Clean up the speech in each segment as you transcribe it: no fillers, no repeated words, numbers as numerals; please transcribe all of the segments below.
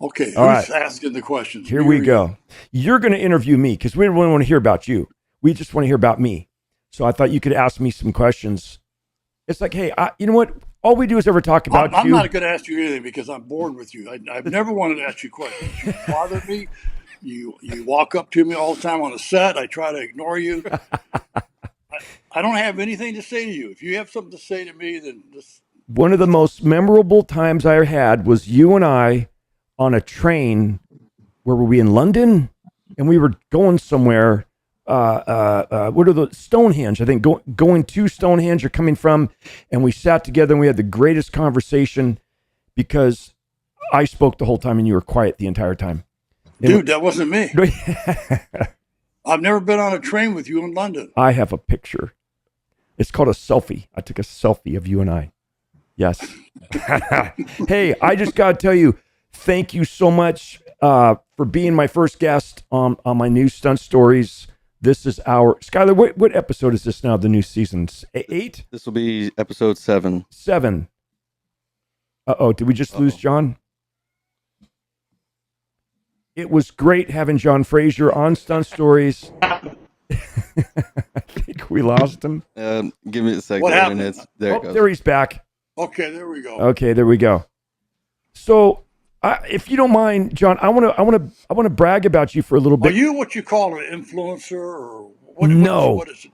Okay, All who's right. asking the questions? Here Me we or you? go. You're going to interview me because we don't really want to hear about you. We just want to hear about me. So I thought you could ask me some questions. It's like, hey, you know what? All we do is ever talk about I'm you. not going to ask you anything because I'm bored with you. I've never wanted to ask you questions. You bother me. You walk up to me all the time on the set. I try to ignore you. I don't have anything to say to you. If you have something to say to me, then just One of the most memorable times I had was you and I on a train. Where were we, in London? And we were going somewhere. What are the Stonehenge? I think going to Stonehenge or coming from, and we sat together and we had the greatest conversation because I spoke the whole time and you were quiet the entire time. dude, that wasn't me. I've never been on a train with you in London. I have a picture. It's called a selfie. I took a selfie of you and I. Yes. Hey, I just got to tell you, thank you so much for being my first guest on my new Stunt Stories. This is Skylar, what episode is this now of the new season? 8? This will be episode 7. 7. Uh-oh, did we just lose John? It was great having John Frazier on Stunt Stories. I think we lost him. Give me a second. What happened? There it goes. There he's back. Okay, there we go. Okay, there we go. So, if you don't mind, John, I want to brag about you for a little bit. Are you what you call an influencer, or what? No. What is it?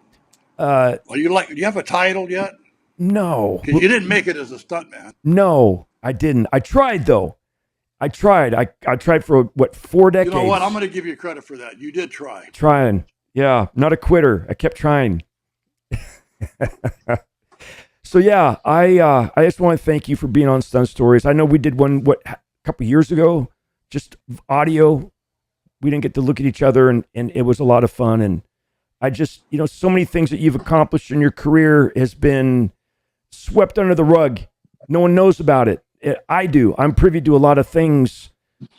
Are you like? Do you have a title yet? No. Because you didn't make it as a stuntman. No, I didn't. I tried though. I tried. I tried for what, 4 decades. You know what? I'm going to give you credit for that. You did try. Trying. Yeah, not a quitter. I kept trying. So yeah, I just want to thank you for being on Stunt Stories. I know we did one a couple years ago, just audio. We didn't get to look at each other, and it was a lot of fun. And I just, so many things that you've accomplished in your career has been swept under the rug. No one knows about it. I do. I'm privy to a lot of things.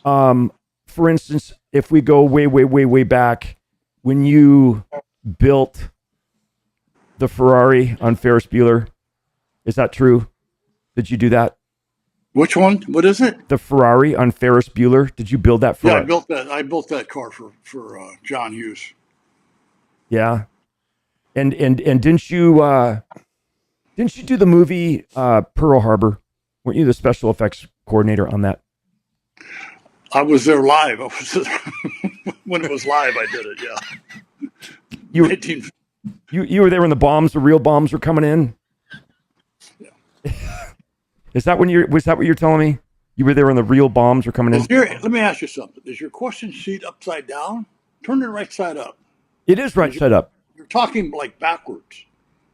For instance, if we go way, way, way, way back, when you built the Ferrari on Ferris Bueller, is that true? Did you do that? Which one? What is it? The Ferrari on Ferris Bueller. Did you build that for? Yeah, I built that car for John Hughes. Yeah, and didn't you do the movie Pearl Harbor? Weren't you the special effects coordinator on that? I was there live. When it was live, I did it. Yeah. You were there when the real bombs were coming in. Yeah. Was that what you're telling me? You were there when the real bombs were coming in? Let me ask you something. Is your question sheet upside down? Turn it right side up. It is right side up. You're talking like backwards.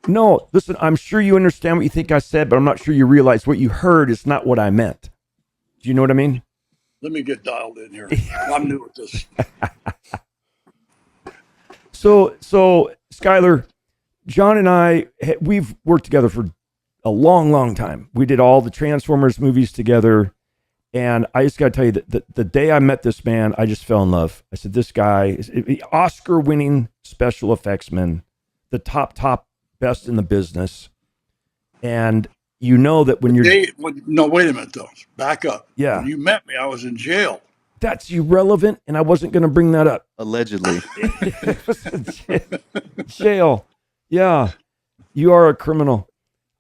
No, listen, I'm sure you understand what you think I said, but I'm not sure you realize what you heard is not what I meant. Do you know what I mean? Let me get dialed in here. I'm new at this. So Skylar, John and I, we've worked together for a long, long time. We did all the Transformers movies together. And I just got to tell you that the day I met this man, I just fell in love. I said, this guy is Oscar-winning special effects man, the top best in the business. And you know that when no, wait a minute though. Back up. Yeah. When you met me, I was in jail. That's irrelevant, and I wasn't going to bring that up. Allegedly. Jail. Yeah. You are a criminal.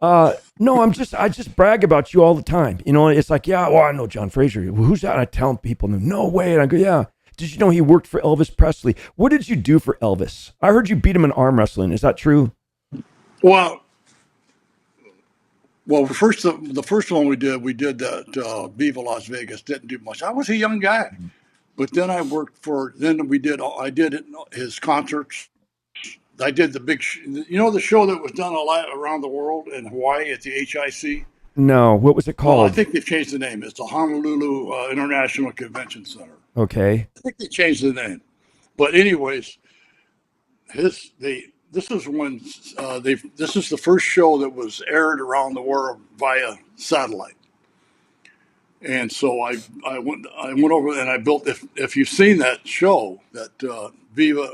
No, I just brag about you all the time. It's like, yeah, well, I know John Frazier. Well, who's that? I tell people, no way. And I go, yeah. Did you know he worked for Elvis Presley? What did you do for Elvis? I heard you beat him in arm wrestling. Is that true? Well, the first one we did that Viva Las Vegas. Didn't do much. I was a young guy, but then I did his concerts. I did the big, the show that was done a lot around the world in Hawaii at the HIC. No, what was it called? Well, I think they've changed the name. It's the Honolulu International Convention Center. Okay. I think they changed the name, but anyways, this is when this is the first show that was aired around the world via satellite. And so I went over and I built, if you've seen that show, that Viva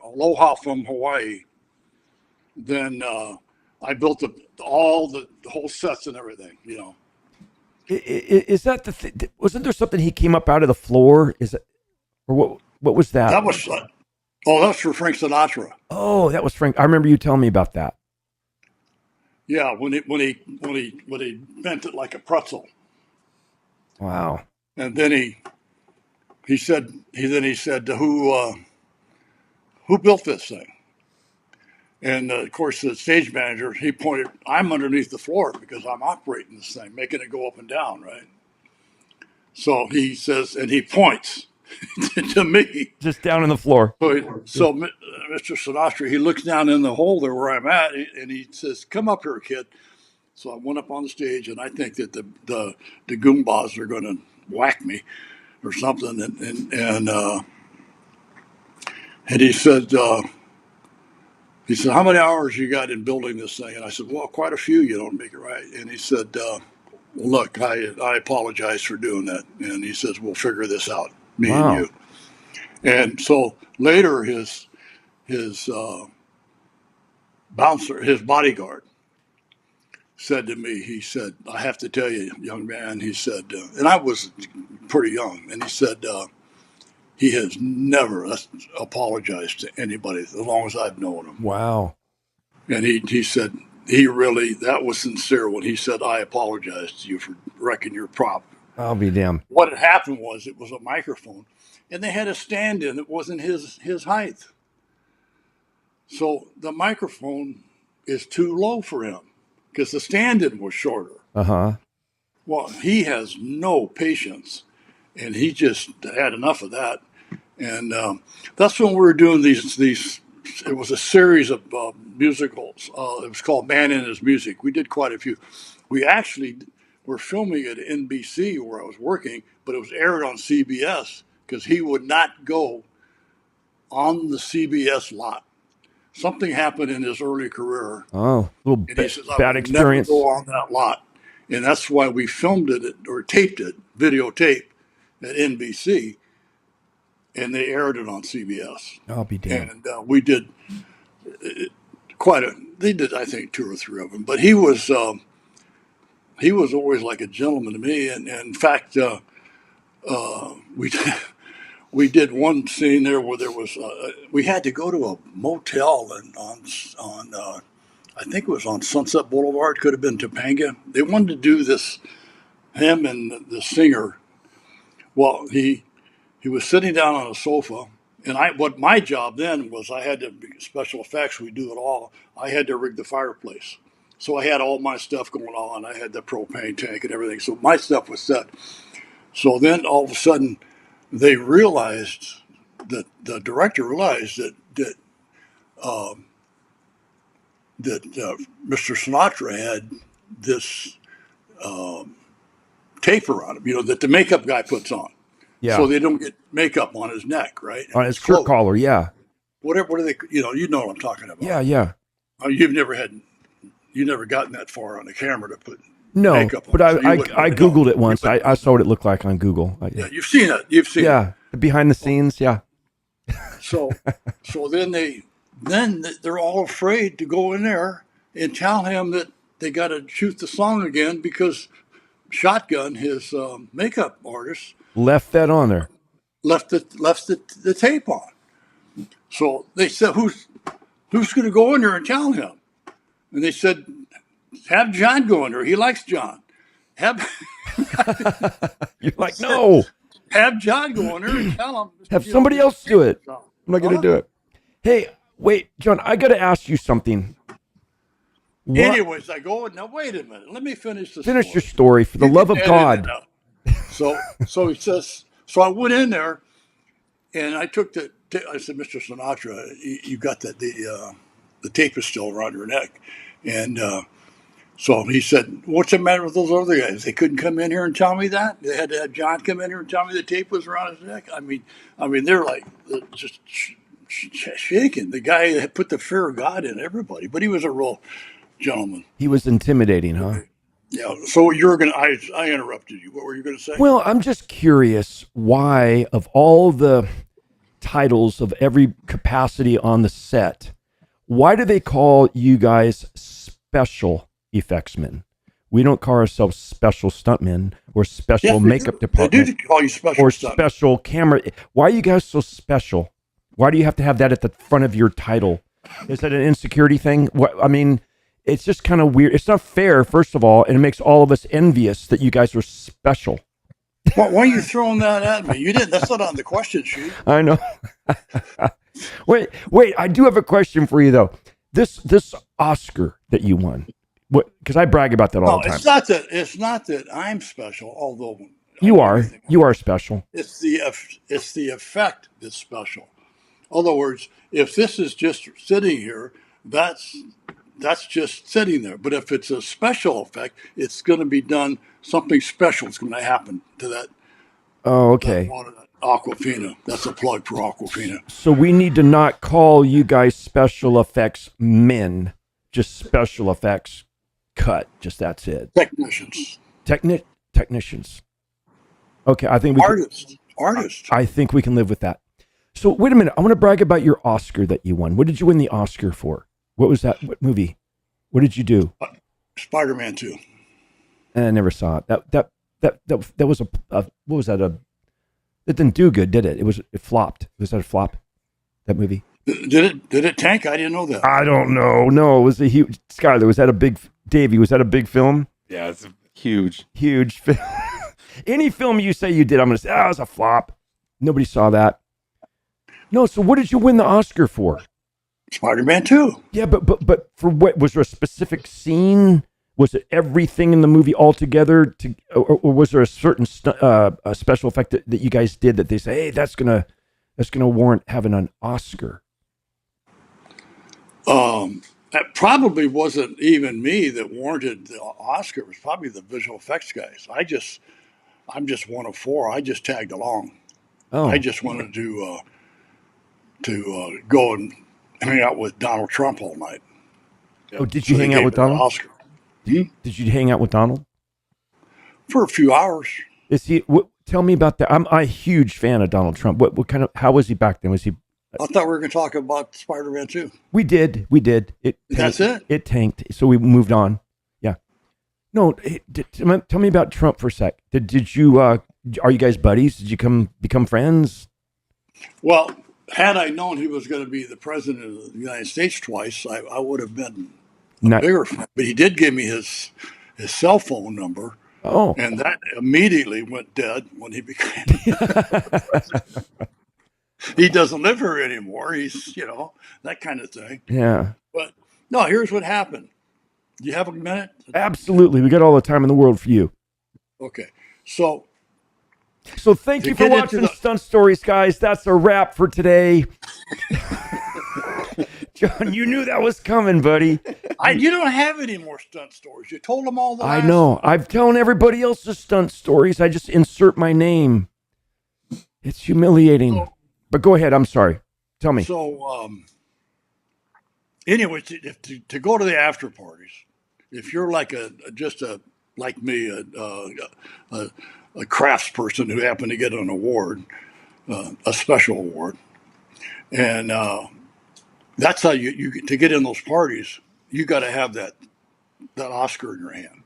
Aloha from Hawaii, then I built the whole sets and everything, Is that the thing? Wasn't there something he came up out of the floor? Is it, or what was that? That was oh, that's for Frank Sinatra. Oh, that was Frank. I remember you telling me about that. Yeah, when he bent it like a pretzel, Wow. and then he said who built this thing? And of course, the stage manager, he pointed, I'm underneath the floor because I'm operating this thing, making it go up and down, right? So he says, and he points to me. Just down on the floor. So Mr. Sinatra, he looks down in the hole there where I'm at, and he says, come up here, kid. So I went up on the stage, and I think that the Goombas are going to whack me or something. And he said, how many hours you got in building this thing? And I said, well, quite a few, you don't make it right. And he said, well, look, I apologize for doing that. And he says, we'll figure this out, me Wow. and you. And so later his bouncer, his bodyguard, said to me, he said, I have to tell you, young man, he said, and I was pretty young, and he said, he has never apologized to anybody as long as I've known him. Wow. And he said, that was sincere when he said, I apologize to you for wrecking your prop. I'll be damned. What had happened was it was a microphone, and they had a stand in that wasn't his height. So the microphone is too low for him because the stand-in was shorter. Uh-huh. Well, he has no patience, and he just had enough of that. And that's when we were doing these. It was a series of musicals. It was called Man and His Music. We did quite a few. We actually were filming at NBC where I was working, but it was aired on CBS because he would not go on the CBS lot. Something happened in his early career. Oh, a little And he says, I bad would experience. never go on that lot. And that's why we filmed it or taped it, videotape at NBC, and they aired it on CBS. I'll be damned. And we did they did, I think, 2 or 3 of them. But he was always like a gentleman to me. And in fact, we we did one scene there where there was we had to go to a motel and on I think it was on Sunset Boulevard, could have been Topanga. They wanted to do this, him and the singer. Well, he was sitting down on a sofa, and what my job then was, I had to special effects. We do it all. I had to rig the fireplace, so I had all my stuff going on. I had the propane tank and everything, so my stuff was set. So then all of a sudden, they realized that the director realized that Mr. Sinatra had this taper on him, that the makeup guy puts on. Yeah. So they don't get makeup on his neck, right? On his shirt collar, yeah. What are they, you know what I'm talking about. Yeah. You've never gotten that far on the camera to put makeup on. But I Googled it once. I saw what it looked like on Google. Yeah, you've seen it. You've seen it. Yeah, the behind the scenes, yeah. So then they're all afraid to go in there and tell him that they got to shoot the song again because Shotgun, his makeup artist, left that on there. Left the tape on. So they said, who's going to go in there and tell him? And they said, have John go in there. He likes John. You're like, no. Have John go in there and tell him. Have somebody else do it. I'm not going to do it. Hey, wait, John, I got to ask you something. What? Anyways, I go, now wait a minute. Let me finish this. Finish your story, for the love of God. So he says, so I went in there and I took I said, Mr. Sinatra, you got that, the tape is still around your neck. And so he said, what's the matter with those other guys? They couldn't come in here and tell me that? They had to have John come in here and tell me the tape was around his neck? I mean, they're like, just shaking. The guy had put the fear of God in everybody, but he was a real gentleman. He was intimidating, huh? Yeah. So I interrupted you. What were you going to say? Well, I'm just curious why, of all the titles of every capacity on the set, why do they call you guys special effects men? We don't call ourselves special stuntmen or special Yes, makeup they do department call you special or stunt. special camera. Why are you guys so special? Why do you have to have that at the front of your title? Is that an insecurity thing? What, I mean, it's just kind of weird. It's not fair, first of all, and it makes all of us envious that you guys are special. Why are you throwing that at me? You didn't. That's not on the question sheet. I know. wait. I do have a question for you though. This Oscar that you won, what? Because I brag about that all No, the time. it's not that I'm special. Although You are special. it's the effect that's special. In other words, if this is just sitting here, that's just sitting there. But if it's a special effect, it's going to be done. Something special is going to happen to that. Oh, okay. That water, that Aquafina. That's a plug for Aquafina. So we need to not call you guys special effects men, just special effects cut. Just that's it. Technicians, Technicians. Okay, I think we artists. I think we can live with that. So wait a minute. I want to brag about your Oscar that you won. What did you win the Oscar for? What was that? What movie? What did you do? Spider-Man 2. And I never saw it. That was a what was that? It didn't do good, did it? It flopped. Was that a flop? That movie? Did it tank? I didn't know that. I don't know. No, it was a huge. Skyler, was that a big? Davey, was that a big film? Yeah, it's huge. Huge film. Any film you say you did, I'm going to say, it was a flop. Nobody saw that. No, so what did you win the Oscar for? Spider-Man 2. Yeah, but for what? Was there a specific scene? Was it everything in the movie altogether? Or was there a certain a special effect that you guys did that they say, hey, that's gonna warrant having an Oscar? That probably wasn't even me that warranted the Oscar. It was probably the visual effects guys. I'm just one of four. I just tagged along. Oh, I just wanted to go and hang out with Donald Trump all night. oh, did you hang out with Donald? Oscar. Did you hang out with Donald For a few hours? Is he? Tell me about that. I'm a huge fan of Donald Trump. What kind of? How was he back then? Was he? I thought we were going to talk about Spider-Man 2. We did. That's it. It tanked, so we moved on. Yeah. No, tell me about Trump for a sec. Did you? Are you guys buddies? Did you become friends? Well, had I known he was going to be the president of the United States twice, I would have been a bigger fan. But he did give me his cell phone number. Oh. And that immediately went dead when he became president. He doesn't live here anymore. He's, that kind of thing. Yeah. But no, here's what happened. Do you have a minute? Absolutely. We got all the time in the world for you. Okay. So thank you for watching Stunt Stories, guys. That's a wrap for today. John, you knew that was coming, buddy. You don't have any more stunt stories. You told them all the I know. I've told everybody else's stunt stories. I just insert my name. It's humiliating. But go ahead. I'm sorry. Tell me. So, anyway, to go to the after parties, if you're like like me, a crafts person who happened to get an award, a special award, and that's how you to get in those parties. You got to have that Oscar in your hand.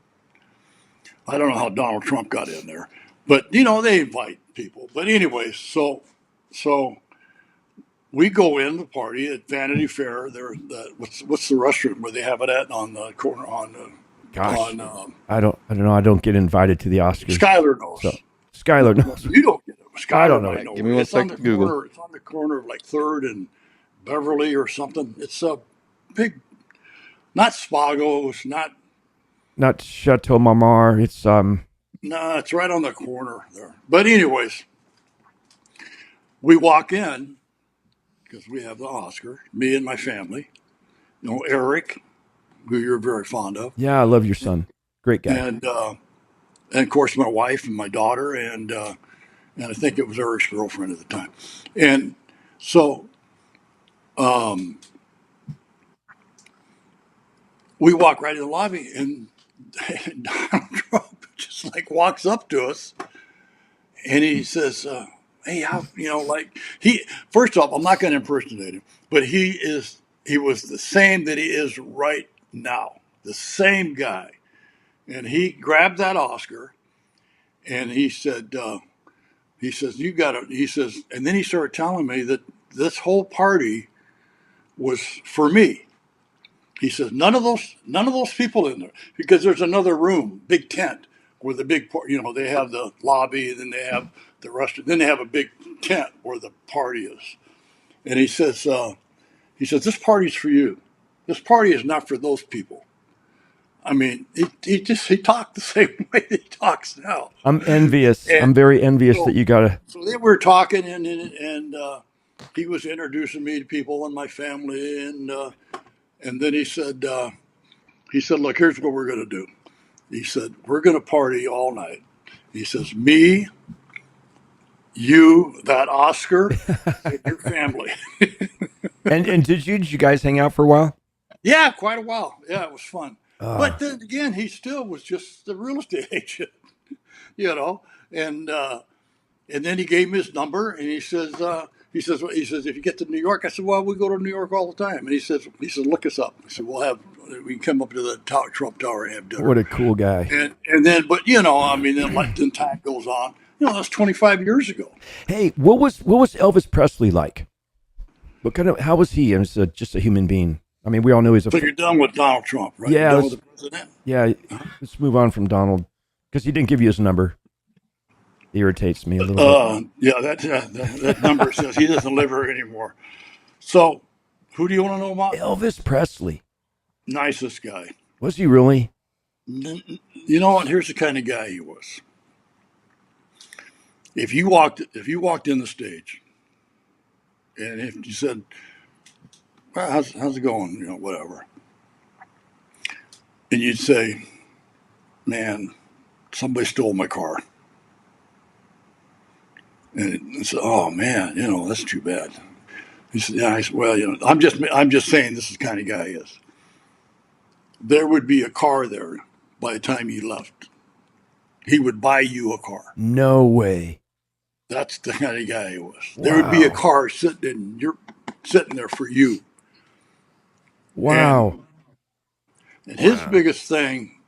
I don't know how Donald Trump got in there, but they invite people. But anyways, so we go in the party at Vanity Fair. There, what's the restaurant where they have it at on the corner on the. Gosh, I don't know. I don't get invited to the Oscars. Skylar knows. So, Skylar knows. You don't get it. Skylar I don't know. Give me one second to Google. It's on the corner of like 3rd and Beverly or something. It's a big, not Spago's, not Chateau Marmar. It's No, it's right on the corner there. But anyways, we walk in because we have the Oscar. Me and my family. Eric, who you're very fond of. Yeah, I love your son. Great guy. And of course my wife and my daughter and I think it was Eric's girlfriend at the time. And so we walk right in the lobby and Donald Trump just like walks up to us and he says, hey, how, first off, I'm not going to impersonate him, but he was the same that he is right now, the same guy. And he grabbed that Oscar and he said, he says, you got to, he says, and then he started telling me that this whole party was for me. He says, none of those people in there, because there's another room, big tent, where the big, they have the lobby, and then they have the restaurant, then they have a big tent where the party is. And he says, this party's for you. This party is not for those people. I mean, he talked the same way he talks now. I'm envious. And I'm very envious that you got so they were talking, and he was introducing me to people in my family, and then he said, look, here's what we're going to do. He said, we're going to party all night. He says, me, you, that Oscar, and your family. And did you guys hang out for a while? Yeah, quite a while. Yeah, it was fun. Uh, But then again, he still was just the real estate agent, you know. And then he gave me his number, and he says, if you get to New York, I said, well, we go to New York all the time. And he says, look us up. I said, we can come up to the Trump Tower and have dinner. what a cool guy. And then, but I mean, then time goes on. That's 25 years ago. Hey, what was Elvis Presley like? How was he as just a human being? I mean, we all know he's a. So you're done with Donald Trump, right? Yeah, You're done with the president? Yeah. Let's move on from Donald because he didn't give you his number. Irritates me a little bit. Yeah, that number says he doesn't live here anymore. So, who do you want to know about? Elvis Presley. Nicest guy. Was he really? You know what? Here's the kind of guy he was. If you walked in the stage, and if you said, well, how's it going? Whatever. And you'd say, man, somebody stole my car. And it said, oh man, that's too bad. He said, yeah. I said, well, I'm just saying this is the kind of guy he is. There would be a car there by the time he left. He would buy you a car. No way. That's the kind of guy he was. Wow. There would be a car sitting there for you. Wow. And his biggest thing,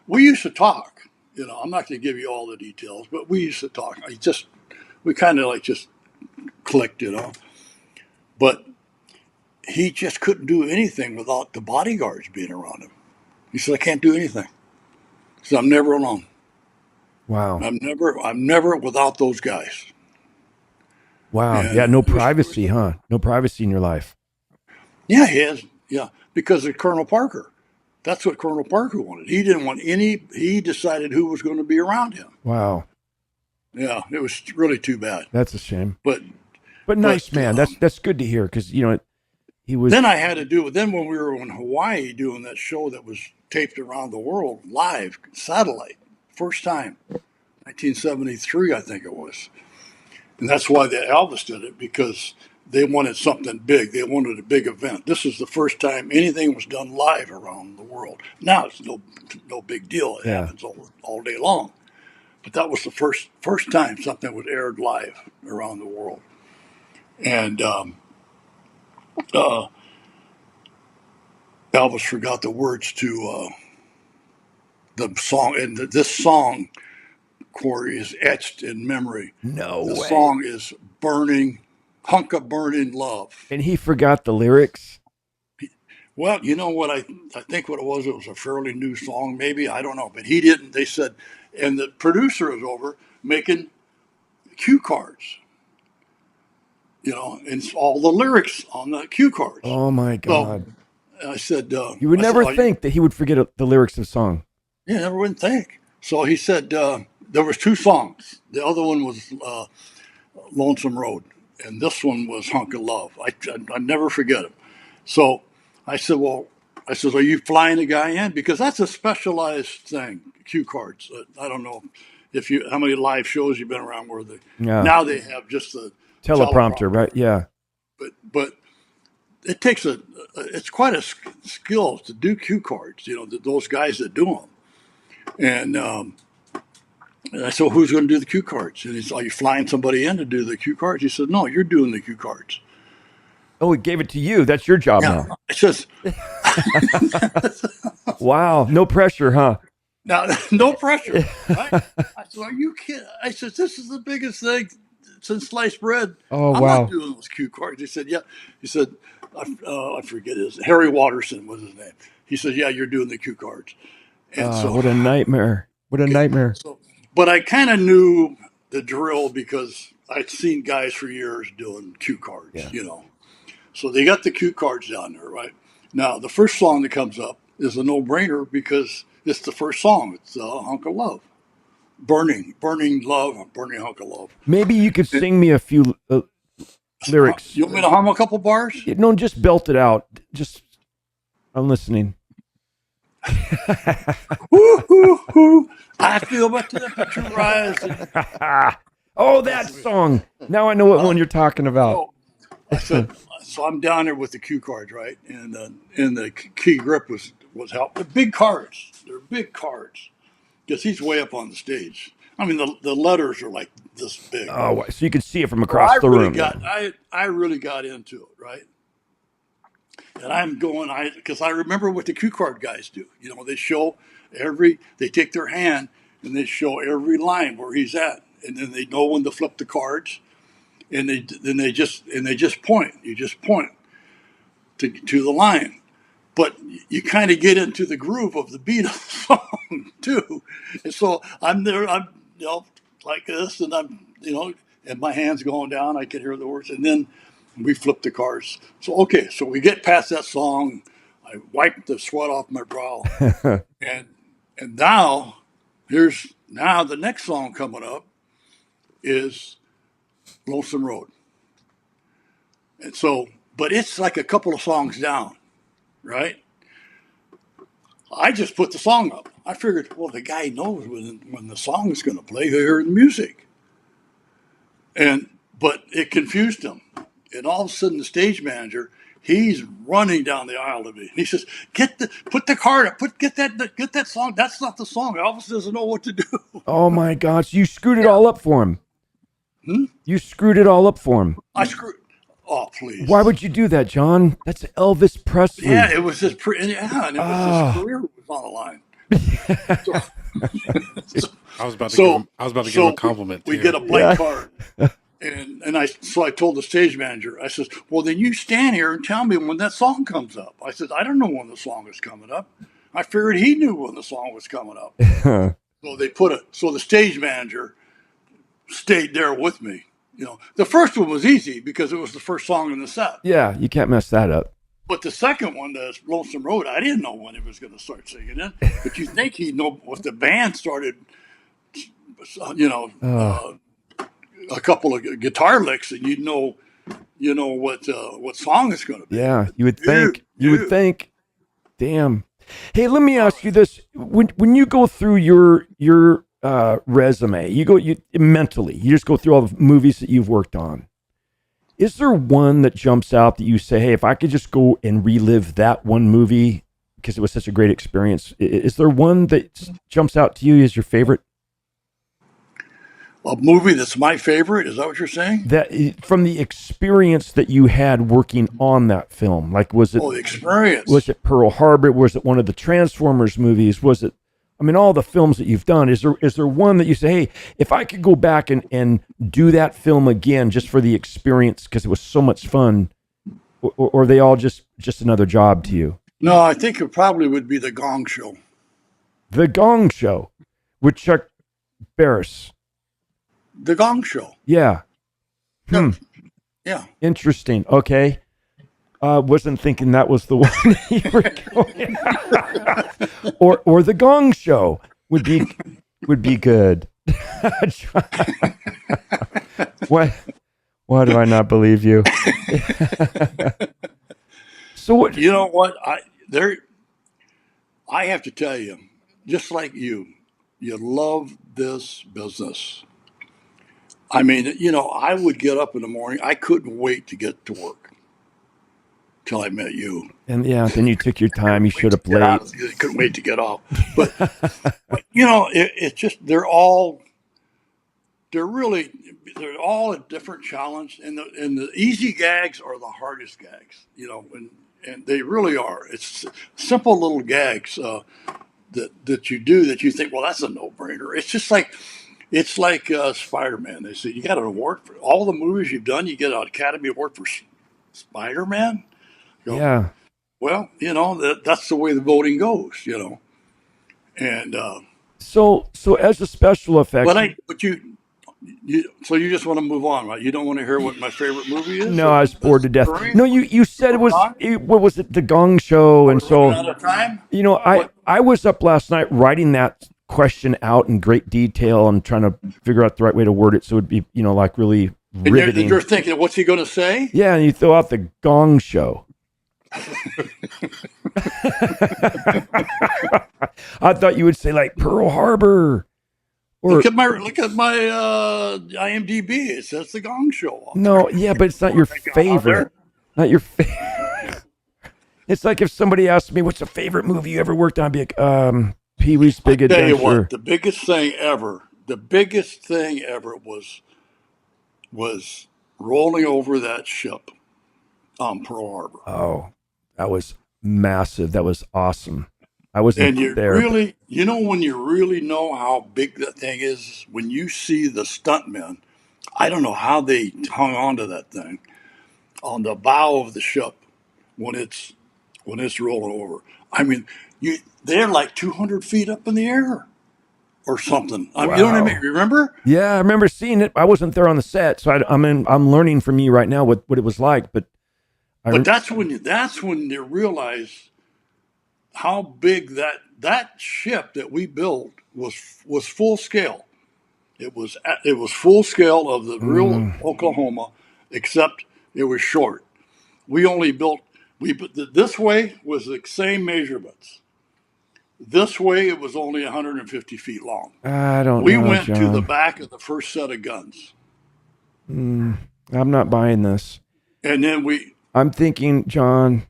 we used to talk. I'm not going to give you all the details, but we used to talk. We kind of just clicked, But he just couldn't do anything without the bodyguards being around him. He said, I can't do anything. He said, I'm never alone. Wow. I'm never without those guys. Wow. And yeah, no privacy, huh? No privacy in your life. Yeah, he has. Yeah, because of Colonel Parker. That's what Colonel Parker wanted. He didn't want he decided who was going to be around him. Wow. Yeah, it was really too bad. That's a shame. But nice, man. That's good to hear because, he was. Then I had to do it. Then when we were in Hawaii doing that show that was taped around the world, live, satellite, first time, 1973, I think it was. And that's why the Elvis did it, because they wanted something big. They wanted a big event. This is the first time anything was done live around the world. Now it's no big deal. It happens all day long. But that was the first time something was aired live around the world. And Elvis forgot the words to the song. And this song, Corey, is etched in memory. No way. The song is Burning, Hunk of Burning Love. And he forgot the lyrics? Well, you know what I think what it was a fairly new song, maybe. I don't know. But he didn't. They said, and the producer was over making cue cards. And all the lyrics on the cue cards. Oh, my God. So I said... you would never think that he would forget the lyrics of the song. Yeah, never would think. So he said there was two songs. The other one was Lonesome Road. And this one was Hunk of Love. I never forget it. So I said, are you flying a guy in? Because that's a specialized thing, cue cards. I don't know how many live shows you've been around where now they have just the teleprompter, right? Yeah. But it takes it's quite a skill to do cue cards, those guys that do them. And I said, who's going to do the cue cards? And he said, are you flying somebody in to do the cue cards? He said, no, you're doing the cue cards. Oh, he gave it to you. That's your job now. It's just, Wow. No pressure, huh? Now, no pressure, right? I said, "Are you kidding?" I said, "This is the biggest thing since sliced bread. Oh, I'm not wow. doing those cue cards." He said, "Yeah." He said, "I forget his Harry Watterson was his name." He said, "Yeah, you're doing the cue cards." And so, What a nightmare. What a okay, nightmare. so, but I kind of knew the drill because I'd seen guys for years doing cue cards, Yeah. So they got the cue cards down there, right? Now, the first song that comes up is a no-brainer because it's the first song. It's Hunk of Love. Burning love, burning hunk of love. Maybe you could It, sing me a few lyrics. you want me to hum a couple bars? No, just belt it out. Just, I'm listening. Woo, hoo, hoo. I feel my temperature rising. Oh, that song. Now I know what one you're talking about. So I said, so I'm down there with the cue cards, right? And the key grip was help. They're big cards. They're big cards because he's way up on the stage. I mean, the letters are like this big. Oh, so you could see it from So across the room. I really got into it, right? And I'm going, because I remember what the cue card guys do. They show they take their hand and they show every line where he's at, and then they know when to flip the cards, and they just point. You just point to the line, but you kind of get into the groove of the beat of the song too. And so I'm there, I'm like this, and and my hands going down. I can hear the words, and then we flip the cards. So okay, so we get past that song. I wipe the sweat off my brow, and now the next song coming up is Lonesome Road, and so but it's like a couple of songs down, right? I just put the song up. I figured, well, the guy knows when the song is going to play. He heard the music, but it confused him. And all of a sudden, the stage manager, he's running down the aisle to me. He says, put the card up, get that song. That's not the song. Elvis doesn't know what to do." Oh my gosh, you screwed it all up for him. Hmm? You screwed it all up for him. I screwed. Oh, please. Why would you do that, John? That's Elvis Presley. Yeah, it was his. His career was on the line. I was about to give him a compliment. We too. get a blank card. And I told the stage manager, I says, "Well, then you stand here and tell me when that song comes up." I said, "I don't know when the song is coming up." I figured he knew when the song was coming up. So the stage manager stayed there with me. The first one was easy because it was the first song in the set. Yeah, you can't mess that up. But the second one, the Lonesome Road, I didn't know when he was going to start singing it. But you think he'd know if the band started, a couple of guitar licks, and you'd know what song it's going to be. Yeah, you would think. You would think. Damn. Hey, let me ask you this: when you go through your resume, you mentally, you just go through all the movies that you've worked on. Is there one that jumps out that you say, "Hey, if I could just go and relive that one movie because it was such a great experience"? Is there one that jumps out to you as your favorite? A movie that's my favorite? Is that what you're saying? That from the experience that you had working on that film, like was it? Oh, the experience. Was it Pearl Harbor? Was it one of the Transformers movies? Was it? I mean, all the films that you've done. Is there one that you say, "Hey, if I could go back and do that film again just for the experience because it was so much fun," or are they all just another job to you? No, I think it probably would be The Gong Show. The Gong Show with Chuck Barris. The Gong Show. Yeah. Yeah. Interesting. Okay. Wasn't thinking that was the one you were going. or the Gong Show would be good. Why do I not believe you? So what? You know what? I have to tell you, just like you love this business. I mean, I would get up in the morning. I couldn't wait to get to work till I met you. And yeah, then you took your time. You showed up late. Couldn't wait to get off. But it's just they're all a different challenge, and the easy gags are the hardest gags. and they really are. It's simple little gags that you do that you think, well, that's a no-brainer. It's like Spider-Man. They say you got an award for all the movies you've done. You get an Academy Award for Spider-Man. You go, Yeah. well, that's the way the voting goes. And So as a special effects, so you just want to move on, right? You don't want to hear what my favorite movie is? no, I was bored to death. No, you said what was it, the Gong Show, and so running out of time. I was up last night writing that question out in great detail and trying to figure out the right way to word it so it'd be like really riveting. And you're thinking, what's he going to say? Yeah, and you throw out the Gong Show. I thought you would say like Pearl Harbor. Or, look at my IMDb. It says the Gong Show. No, yeah, but it's not your favorite. Not your favorite. It's like if somebody asked me, "What's the favorite movie you ever worked on?" I'd be like, Pee-wee's Big Adventure. Tell you what, the biggest thing ever was rolling over that ship on Pearl Harbor. Oh, that was massive. That was awesome. I wasn't there. When you really know how big that thing is, when you see the stuntmen, I don't know how they hung on to that thing on the bow of the ship when it's rolling over. I mean, they're like 200 feet up in the air or something. Wow. You know what I mean? Remember? Yeah, I remember seeing it. I wasn't there on the set, so I'm learning from you right now what it was like. But that's when you realize how big that ship that we built was full scale. It was full scale of the real Oklahoma, except it was short. We only built this way was the same measurements. This way it was only 150 feet long. I don't know. We went John. to the back of the first set of guns. I'm not buying this. And then I'm thinking, John.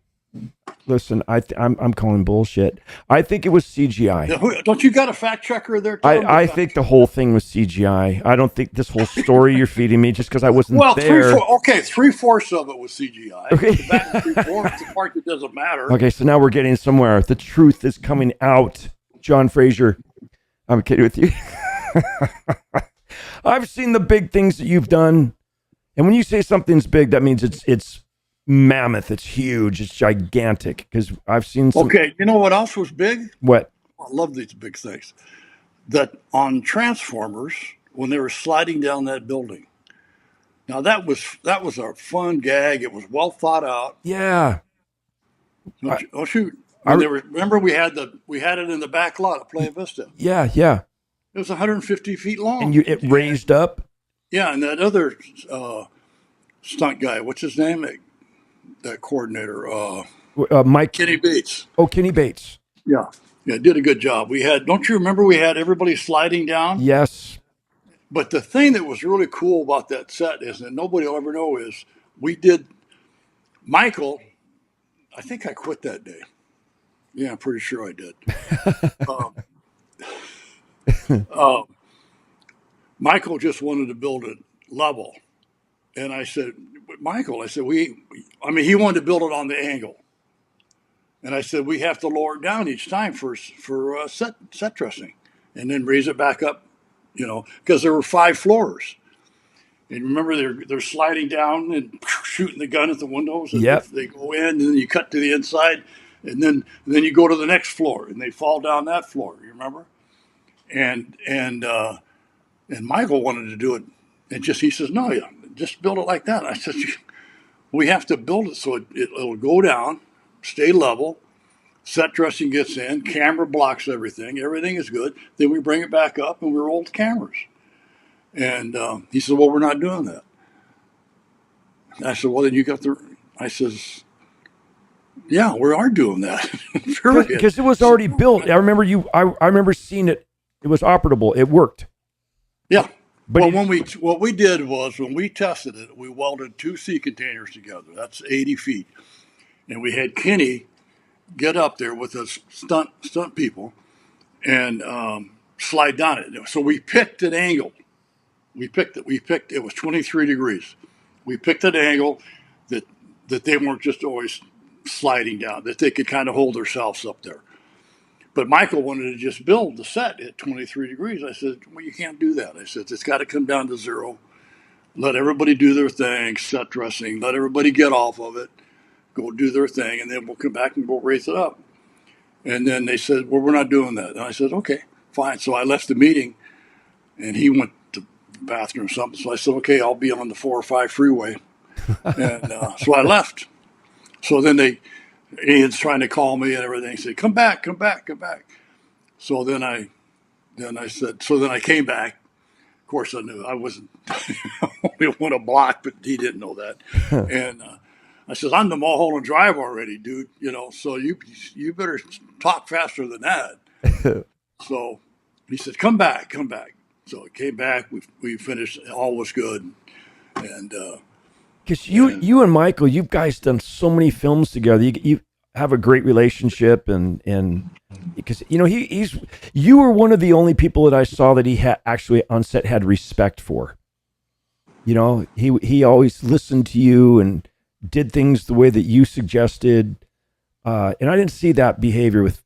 Listen, I'm calling bullshit. I think it was CGI. Don't you got a fact checker there? I think the whole thing was CGI. I don't think this whole story you're feeding me just because I wasn't there. 3/4 of it was CGI. Okay. The back 3/4, the part that doesn't matter. Okay, so now we're getting somewhere. The truth is coming out. John Frazier, I'm kidding with you. I've seen the big things that you've done, and when you say something's big, that means it's mammoth. It's huge. It's gigantic. Because I've seen some. Okay, you know what else was big? What? I love these big things. That on Transformers, when they were sliding down that building. Now that was a fun gag. It was well thought out. Yeah. Don't you? Remember we had it in the back lot at Playa Vista. Yeah. It was 150 feet long. And it raised up. Yeah, and that other stunt guy, what's his name? That coordinator, Mike. Kenny Bates. Oh, Kenny Bates. Yeah, did a good job. Don't you remember we had everybody sliding down? Yes. But the thing that was really cool about that set is that nobody will ever know is we did Michael. I think I quit that day. Yeah, I'm pretty sure I did. Michael just wanted to build it level. And I said, Michael, he wanted to build it on the angle. And I said, we have to lower it down each time for set dressing and then raise it back up, because there were 5 floors. And remember, they're sliding down and shooting the gun at the windows. And yep. They go in and then you cut to the inside and then you go to the next floor and they fall down that floor. You remember? And Michael wanted to do it. And he says, no, just build it like that. I said, we have to build it so it'll go down, stay level, set dressing gets in, camera blocks everything is good. Then we bring it back up and we roll the cameras. And he said, well, we're not doing that. I said, well, then I says, yeah, we are doing that. Because it was already built. I remember I remember seeing it. It was operable. It worked. Yeah. But what we did was when we tested it, we welded 2 sea containers together. That's 80 feet. And we had Kenny get up there with us stunt people and slide down it. So we picked an angle. It was 23 degrees. We picked an angle that they weren't just always sliding down, that they could kind of hold themselves up there. But Michael wanted to just build the set at 23 degrees. I said, well, you can't do that. I said, it's got to come down to zero. Let everybody do their thing, set dressing, let everybody get off of it, go do their thing, and then we'll come back and go raise it up. And then they said, well, we're not doing that. And I said, okay, fine. So I left the meeting, and he went to the bathroom or something. So I said, okay, I'll be on the 405 freeway. And so I left. So then Ian's trying to call me and everything. He said, come back, come back, come back. So then I said, so then I came back. Of course, I knew I wasn't only one a block, but he didn't know that. And I said, I'm the Mulholland Drive already, dude. So you better talk faster than that. So he said, come back, come back. So I came back. We finished. All was good. And because you and Michael, you guys done so many films together. You have a great relationship, and because you were one of the only people that I saw that he had actually on set had respect for. He always listened to you and did things the way that you suggested, and I didn't see that behavior with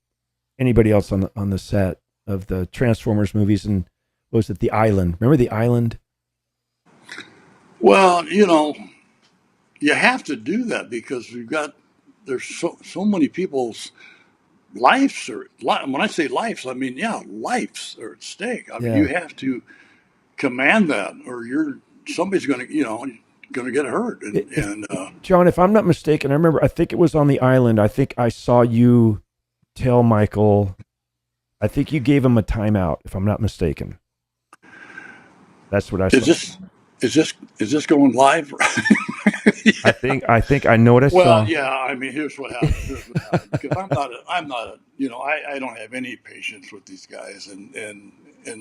anybody else on the set of the Transformers movies. And what was it, The Island? Remember The Island? well, you have to do that because there's so many people's lives are. When I say lives, I mean lives are at stake. I mean, you have to command that, or somebody's going to get hurt. And John, if I'm not mistaken, I think it was on The Island. I think I saw you tell Michael. I think you gave him a timeout, if I'm not mistaken. That's what I saw. Is this going live? Yeah. I think I know what I saw. Well, yeah. I mean, here's what happened. Because I'm not I don't have any patience with these guys, and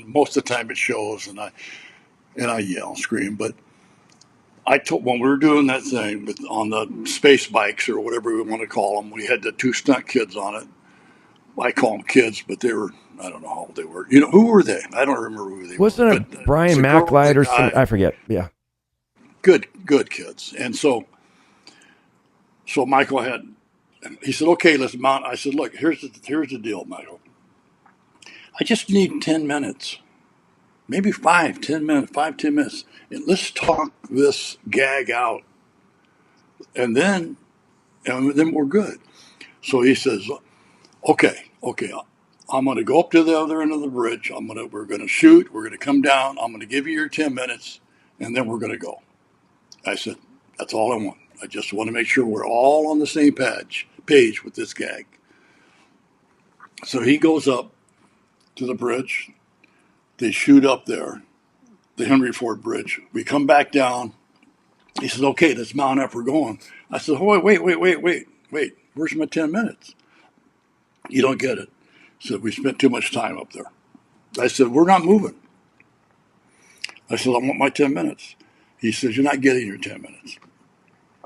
most of the time it shows, and I yell, and scream. But I told when we were doing that thing on the space bikes or whatever we want to call them, we had the two stunt kids on it. I call them kids, but they were, I don't know how old they were. Who were they? I don't remember who they Wasn't were. Wasn't it Brian McLeod or something? I forget. Yeah. Good kids. And so Michael he said, okay, let's mount. I said, look, here's the deal, Michael. I just need 10 minutes, maybe 10 minutes. And let's talk this gag out. And then we're good. So he says, okay, I'm going to go up to the other end of the bridge. We're going to shoot. We're going to come down. I'm going to give you your 10 minutes, and then we're going to go. I said, that's all I want. I just want to make sure we're all on the same page with this gag. So he goes up to the bridge. They shoot up there, the Henry Ford Bridge. We come back down. He says, okay, let's mount up. We're going. I said, oh, wait. Where's my 10 minutes? You don't get it. He said, we spent too much time up there. I said, we're not moving. I said, I want my 10 minutes. He says, you're not getting your 10 minutes.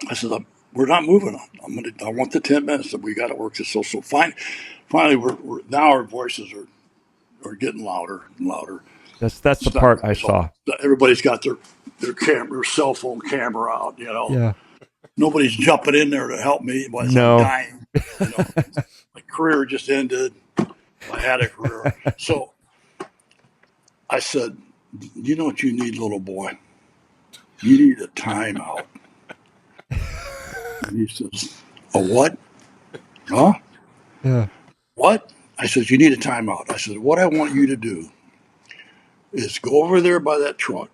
I said, we're not moving on. I want the 10 minutes that we got to work this. So finally, we're now our voices are getting louder and louder. That's the part I saw. Everybody's got their cell phone camera out. Yeah. Nobody's jumping in there to help me. I'm dying. My career just ended. I had a career. So I said, you know what you need, little boy? You need a timeout. And he says, a what? Huh? Yeah. What? I said, you need a timeout. I said, what I want you to do is go over there by that truck.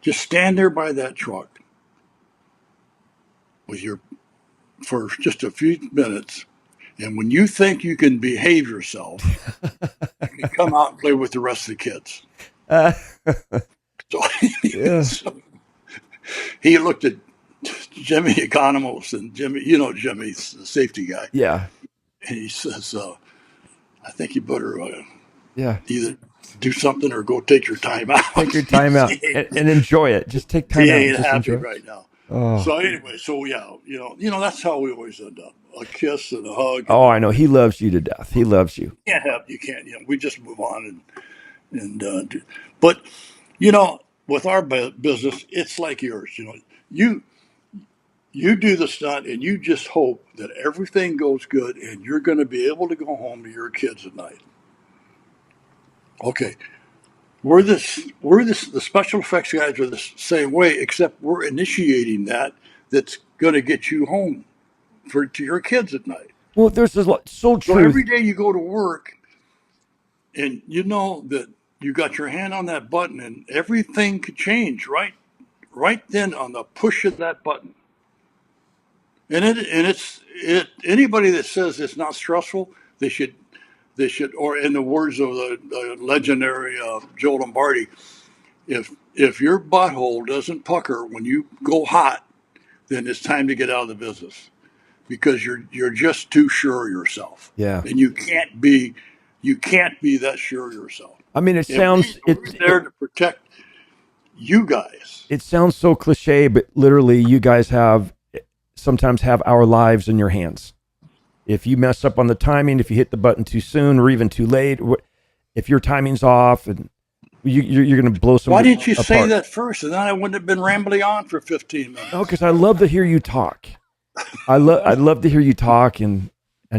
Just stand there by that truck for just a few minutes. And when you think you can behave yourself, you can come out and play with the rest of the kids. So he looked at Jimmy Economos and Jimmy, Jimmy's the safety guy. Yeah. And he says, I think you better either do something or go take your time out. Take your time out and enjoy it. Just take time out. He ain't happy right now. Oh. So anyway, that's how we always end up. A kiss and a hug. Oh, I know. He loves you to death. He loves you. You can't, we just move on but with our business, it's like yours, you you do the stunt and you just hope that everything goes good and you're going to be able to go home to your kids at night. Okay. The special effects guys are the same way, except we're initiating that's going to get you home to your kids at night. Well, there's a lot, so true. So every day you go to work and you know that you got your hand on that button and everything could change right then on the push of that button. And anybody that says it's not stressful, they should, or in the words of the legendary Joe Lombardi, if your butthole doesn't pucker when you go hot, then it's time to get out of the business because you're just too sure of yourself. Yeah, and you can't be that sure of yourself. I mean, we're there to protect you guys. It sounds so cliche, but literally, you guys sometimes have our lives in your hands. If you mess up on the timing, if you hit the button too soon or even too late, if your timing's off, and you're going to blow somebody. Why didn't you apart. Say that first, and then I wouldn't have been rambling on for 15 minutes? No, because I love to hear you talk. I love to hear you talk, and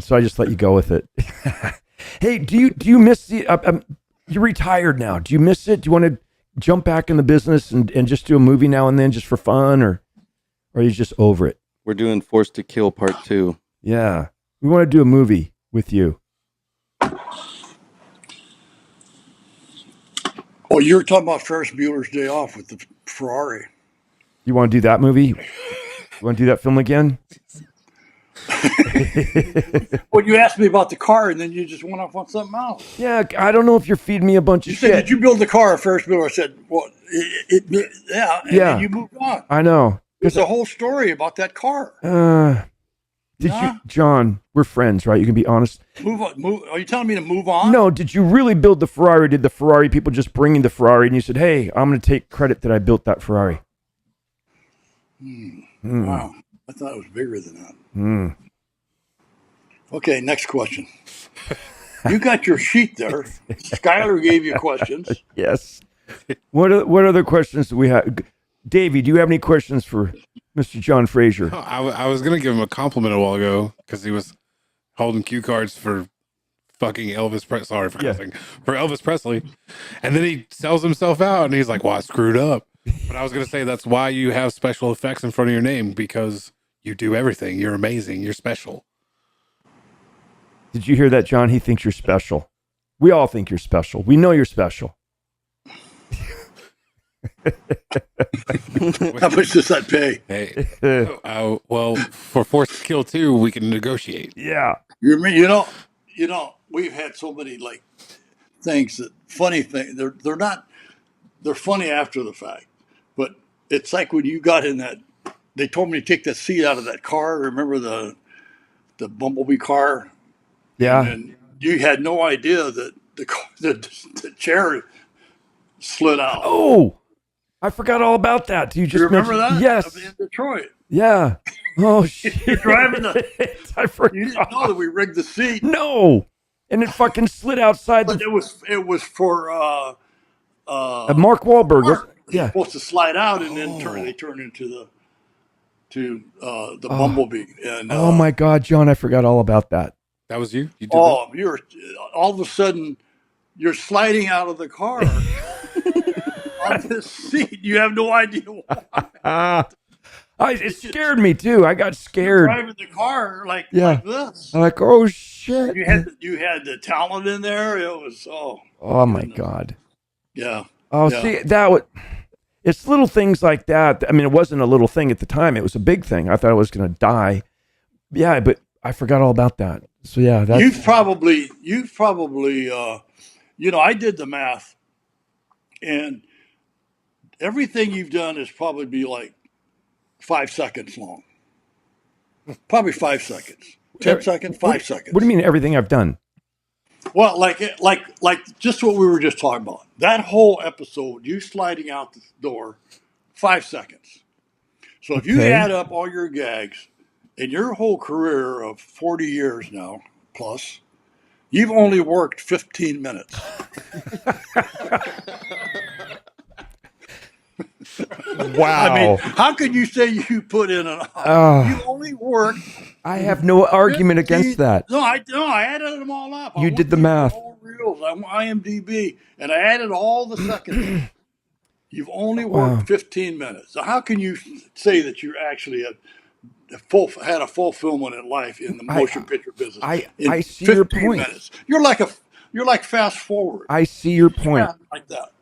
so I just let you go with it. Hey, do you miss the? You're retired now. Do you miss it? Do you want to jump back in the business and just do a movie now and then just for fun, or are you just over it? We're doing Forced to Kill Part 2. Yeah, we want to do a movie with you. Oh, you're talking about Ferris Bueller's Day Off with the Ferrari. You want to do that movie? You want to do that film again? Well, you asked me about the car, and then you just went off on something else. Yeah, I don't know if you're feeding me a bunch of shit. Said, did you build the car? Ferris Bueller said, well, yeah. And then you moved on. I know. There's a whole story about that car. Did you, John? We're friends, right? You can be honest. Move on. Are you telling me to move on? No. Did you really build the Ferrari? Did the Ferrari people just bring you the Ferrari, and you said, "Hey, I'm going to take credit that I built that Ferrari"? Wow, I thought it was bigger than that. Okay, next question. You got your sheet there. Skylar gave you questions. Yes. What other questions do we have? Davey, do you have any questions for Mr. John Frazier? I was going to give him a compliment a while ago because he was holding cue cards for fucking Elvis Presley. Sorry for cussing. For Elvis Presley. And then he sells himself out and he's like, well, I screwed up. But I was going to say that's why you have special effects in front of your name, because you do everything. You're amazing. You're special. Did you hear that, John? He thinks you're special. We all think you're special. We know you're special. How much does that pay? Hey, well, for Forced to Kill 2, we can negotiate. Yeah. You know, we've had so many like things funny things. They're funny after the fact, but it's like when you got in that. They told me to take that seat out of that car. Remember the Bumblebee car? Yeah. And you had no idea that the chair slid out. Oh, I forgot all about that. You just remember that? Yes. In Detroit. Yeah. Oh shit. You're driving I forgot. You didn't know that we rigged the seat. No. And it fucking slid outside. But it was for Mark Wahlberg. Yeah. Supposed to slide out and then they turn into the Bumblebee. And oh my God, John, I forgot all about that. That was you? You did that? You're all of a sudden you're sliding out of the car on this seat. You have no idea why. It scared me too. I got scared. Driving the car like this. I'm like, oh shit. You had the talent in there. It was oh my God. Yeah. Oh, see, it's little things like that. I mean, it wasn't a little thing at the time. It was a big thing. I thought I was going to die. Yeah, but I forgot all about that. So yeah, you've probably, I did the math, and everything you've done is probably be like 5 seconds long. Probably 5 seconds, 10 seconds, 5 seconds. What do you mean everything I've done? Well, like just what we were just talking about. That whole episode, you sliding out the door, 5 seconds. So if you add up all your gags in your whole career of 40 years now plus, you've only worked 15 minutes. Wow. I mean, how could you say you put in an hour? You only worked. I have no argument 15 against that. No, I added them all up. I You went did the through your math. whole reels. I'm IMDb, and I added all the seconds. You've only Wow. worked 15 minutes. So how can you say that you actually had a fulfillment in life in the motion picture business I in see your 15 point. minutes? You're like fast forward. I see your point. Like that.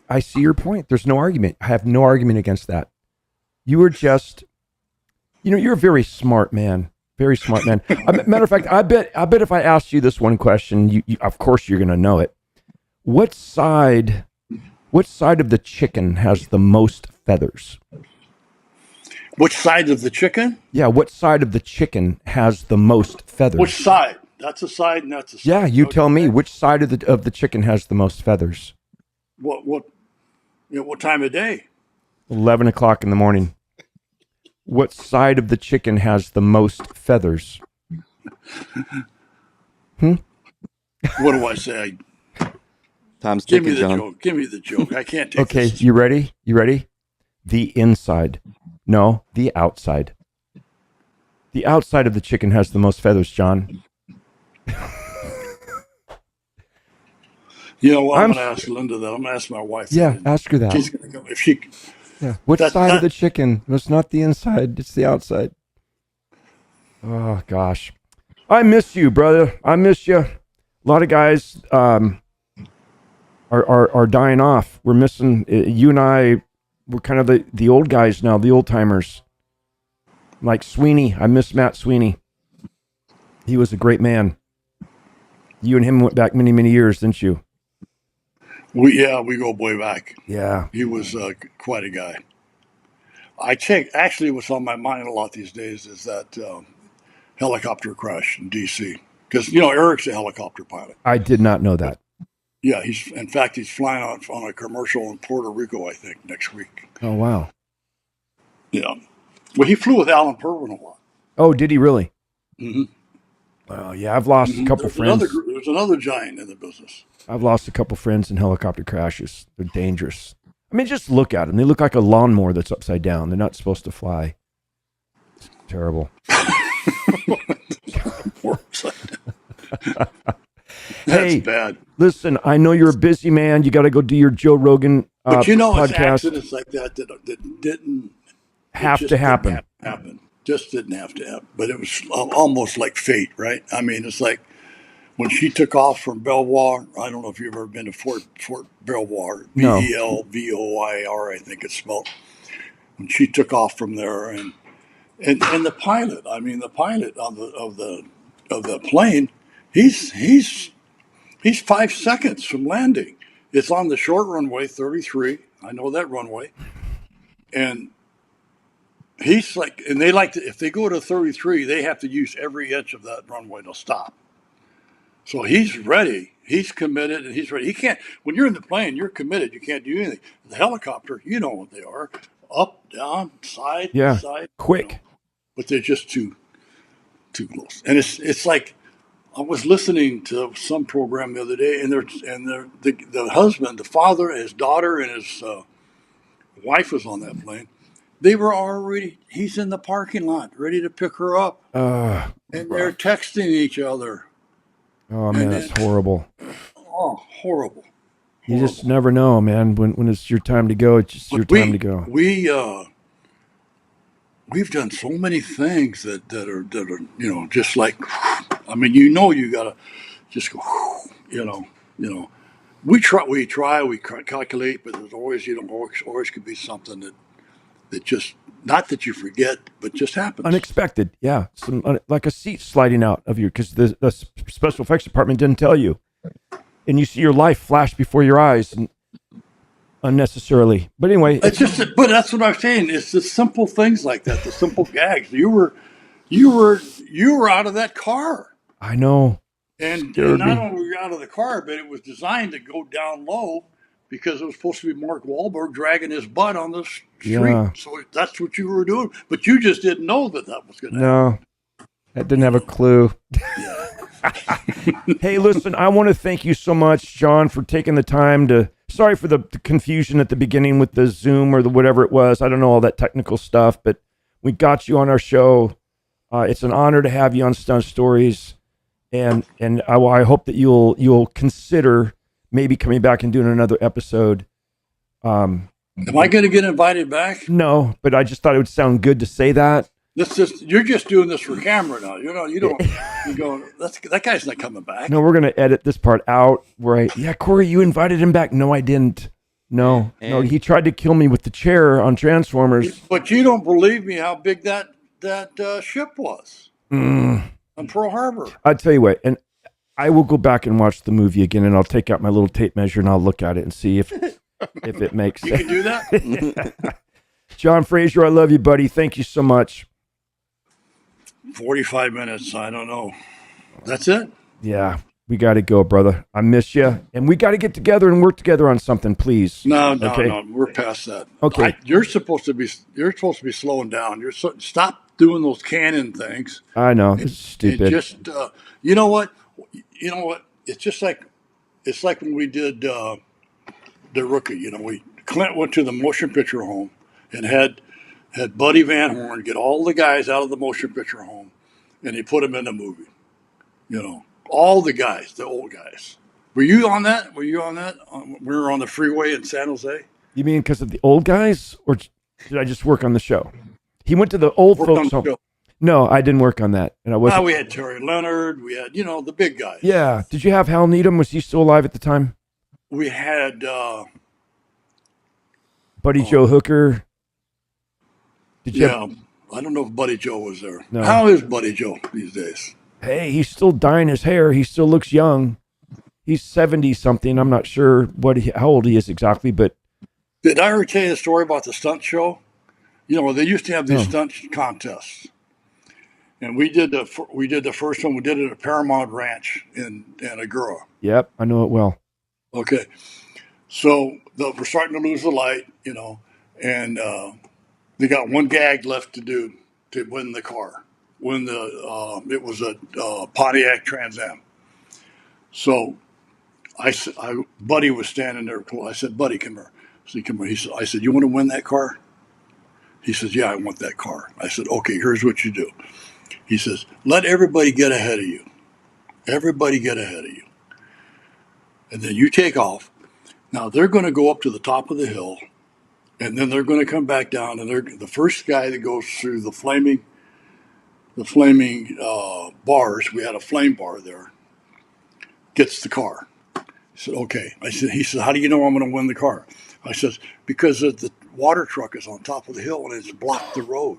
I see your point. There's no argument. I have no argument against that. You were just, you're a very smart man. Very smart man. Matter of fact, I bet if I asked you this one question, you of course you're going to know it. What side of the chicken has the most feathers? Which side of the chicken? Yeah, what side of the chicken has the most feathers? Which side? That's a side, and that's a side. Yeah, you tell me. Which side of the chicken has the most feathers? What time of day? 11 o'clock in the morning. What side of the chicken has the most feathers? What do I say? Time's Give me ticking, the John. joke. Give me the joke. I can't take Okay, this. you ready? The inside. No, the outside. The outside of the chicken has the most feathers, John. You know what? I'm going to ask Linda that. I'm going to ask my wife. Yeah, ask her that. She's going to go. If she. Yeah. Which side of the chicken? It's not the inside, it's the outside. Oh, gosh. I miss you, brother. I miss you. A lot of guys are dying off. We're missing, you and I, we're kind of the old guys now, the old timers. Like Sweeney. I miss Matt Sweeney. He was a great man. You and him went back many, many years, didn't you? We go way back. Yeah. He was quite a guy. Actually, what's on my mind a lot these days is that helicopter crash in D.C. Because, Eric's a helicopter pilot. I did not know that. Yeah, he's flying out on a commercial in Puerto Rico, I think, next week. Oh, wow. Yeah. Well, he flew with Alan Pervin a lot. Oh, did he really? Mm-hmm. Oh, yeah, I've lost a couple friends. There's another giant in the business. I've lost a couple friends in helicopter crashes. They're dangerous. I mean, just look at them. They look like a lawnmower that's upside down. They're not supposed to fly. It's terrible. That's hey, bad. Listen, I know you're a busy man. You got to go do your Joe Rogan but it's podcast. Accidents like that didn't have to happen. Just didn't have to happen. But it was almost like fate, right? I mean, it's like when she took off from Belvoir. I don't know if you've ever been to Fort Belvoir. No. Belvoir, I think it's spelled. When she took off from there, and the pilot. I mean, the pilot of the plane. He's 5 seconds from landing. It's on the short runway, 33. I know that runway. And he's like, and they like to, if they go to 33, they have to use every inch of that runway to stop. So he's ready. He's committed and he's ready. He can't, when you're in the plane, you're committed. You can't do anything. The helicopter, you know what they are. Up, down, side, side. Quick. But they're just too close. And it's like, I was listening to some program the other day, and the husband, the father, his daughter, and his wife was on that plane. They were already. He's in the parking lot, ready to pick her up, and they're texting each other. Oh man, that's horrible. Oh, horrible. You just never know, man. When it's your time to go, it's just your time to go. We've done so many things that are just like, I mean, you gotta just go, we try, we calculate, but there's always, always could be something that just, not that you forget, but just happens. Unexpected, yeah. Like a seat sliding out of you because the special effects department didn't tell you, and you see your life flash before your eyes and unnecessarily. But anyway, but that's what I'm saying. It's the simple things like that, the simple gags. You were out of that car. I know. And not only were you out of the car, but it was designed to go down low because it was supposed to be Mark Wahlberg dragging his butt on the street. Yeah. So that's what you were doing. But you just didn't know that was going to happen. No, I didn't have a clue. Yeah. Hey, listen, I want to thank you so much, John, for taking the time to. Sorry for the confusion at the beginning with the Zoom or the whatever it was. I don't know all that technical stuff, but we got you on our show. It's an honor to have you on Stunt Stories, and I hope that you'll consider maybe coming back and doing another episode. Am I going to get invited back? No, but I just thought it would sound good to say that. You're just doing this for camera now. You don't. You go. That guy's not coming back. No, we're gonna edit this part out. Yeah, Corey, you invited him back. No, I didn't. No, he tried to kill me with the chair on Transformers. But you don't believe me how big that ship was on Pearl Harbor. I'll tell you what, and I will go back and watch the movie again, and I'll take out my little tape measure and I'll look at it and see if it makes sense. You can do that. John Frazier, I love you, buddy. Thank you so much. 45 minutes. I don't know. That's it. Yeah, we got to go, brother. I miss you, and we got to get together and work together on something, please. No. We're past that. Okay. You're supposed to be slowing down. Stop doing those Canon things. I know. It's stupid. And just you know what? It's like when we did the Rookie. Clint went to the motion picture home and had Buddy Van Horn get all the guys out of the motion picture home, and he put them in the movie. All the guys, the old guys. Were you on that? We were on the freeway in San Jose. You mean because of the old guys, or did I just work on the show? He went to the old folks home. No, I didn't work on that, and I wasn't. We had Terry Leonard. We had the big guys. Yeah. Did you have Hal Needham? Was he still alive at the time? We had Buddy Joe Hooker. Did you? Yeah, I don't know if Buddy Joe was there. No. How is Buddy Joe these days? Hey, he's still dyeing his hair. He still looks young. He's 70 something. I'm not sure how old he is exactly, but. Did I ever tell you the story about the stunt show? They used to have these stunt contests, and we did the first one. We did it at Paramount Ranch in Agoura. Yep, I know it well. Okay, so we're starting to lose the light, and they got one gag left to do to win the car. It was a Pontiac Trans Am. So Buddy was standing there. I said, Buddy, come here. So come here. I said, you want to win that car? He says, yeah, I want that car. I said, okay, here's what you do. He says, let everybody get ahead of you. Everybody get ahead of you. And then you take off. Now they're going to go up to the top of the hill, and then they're going to come back down, and the first guy that goes through the flaming bars, we had a flame bar there, gets the car. I said, okay. He said, how do you know I'm going to win the car? I said, because the water truck is on top of the hill and it's blocked the road.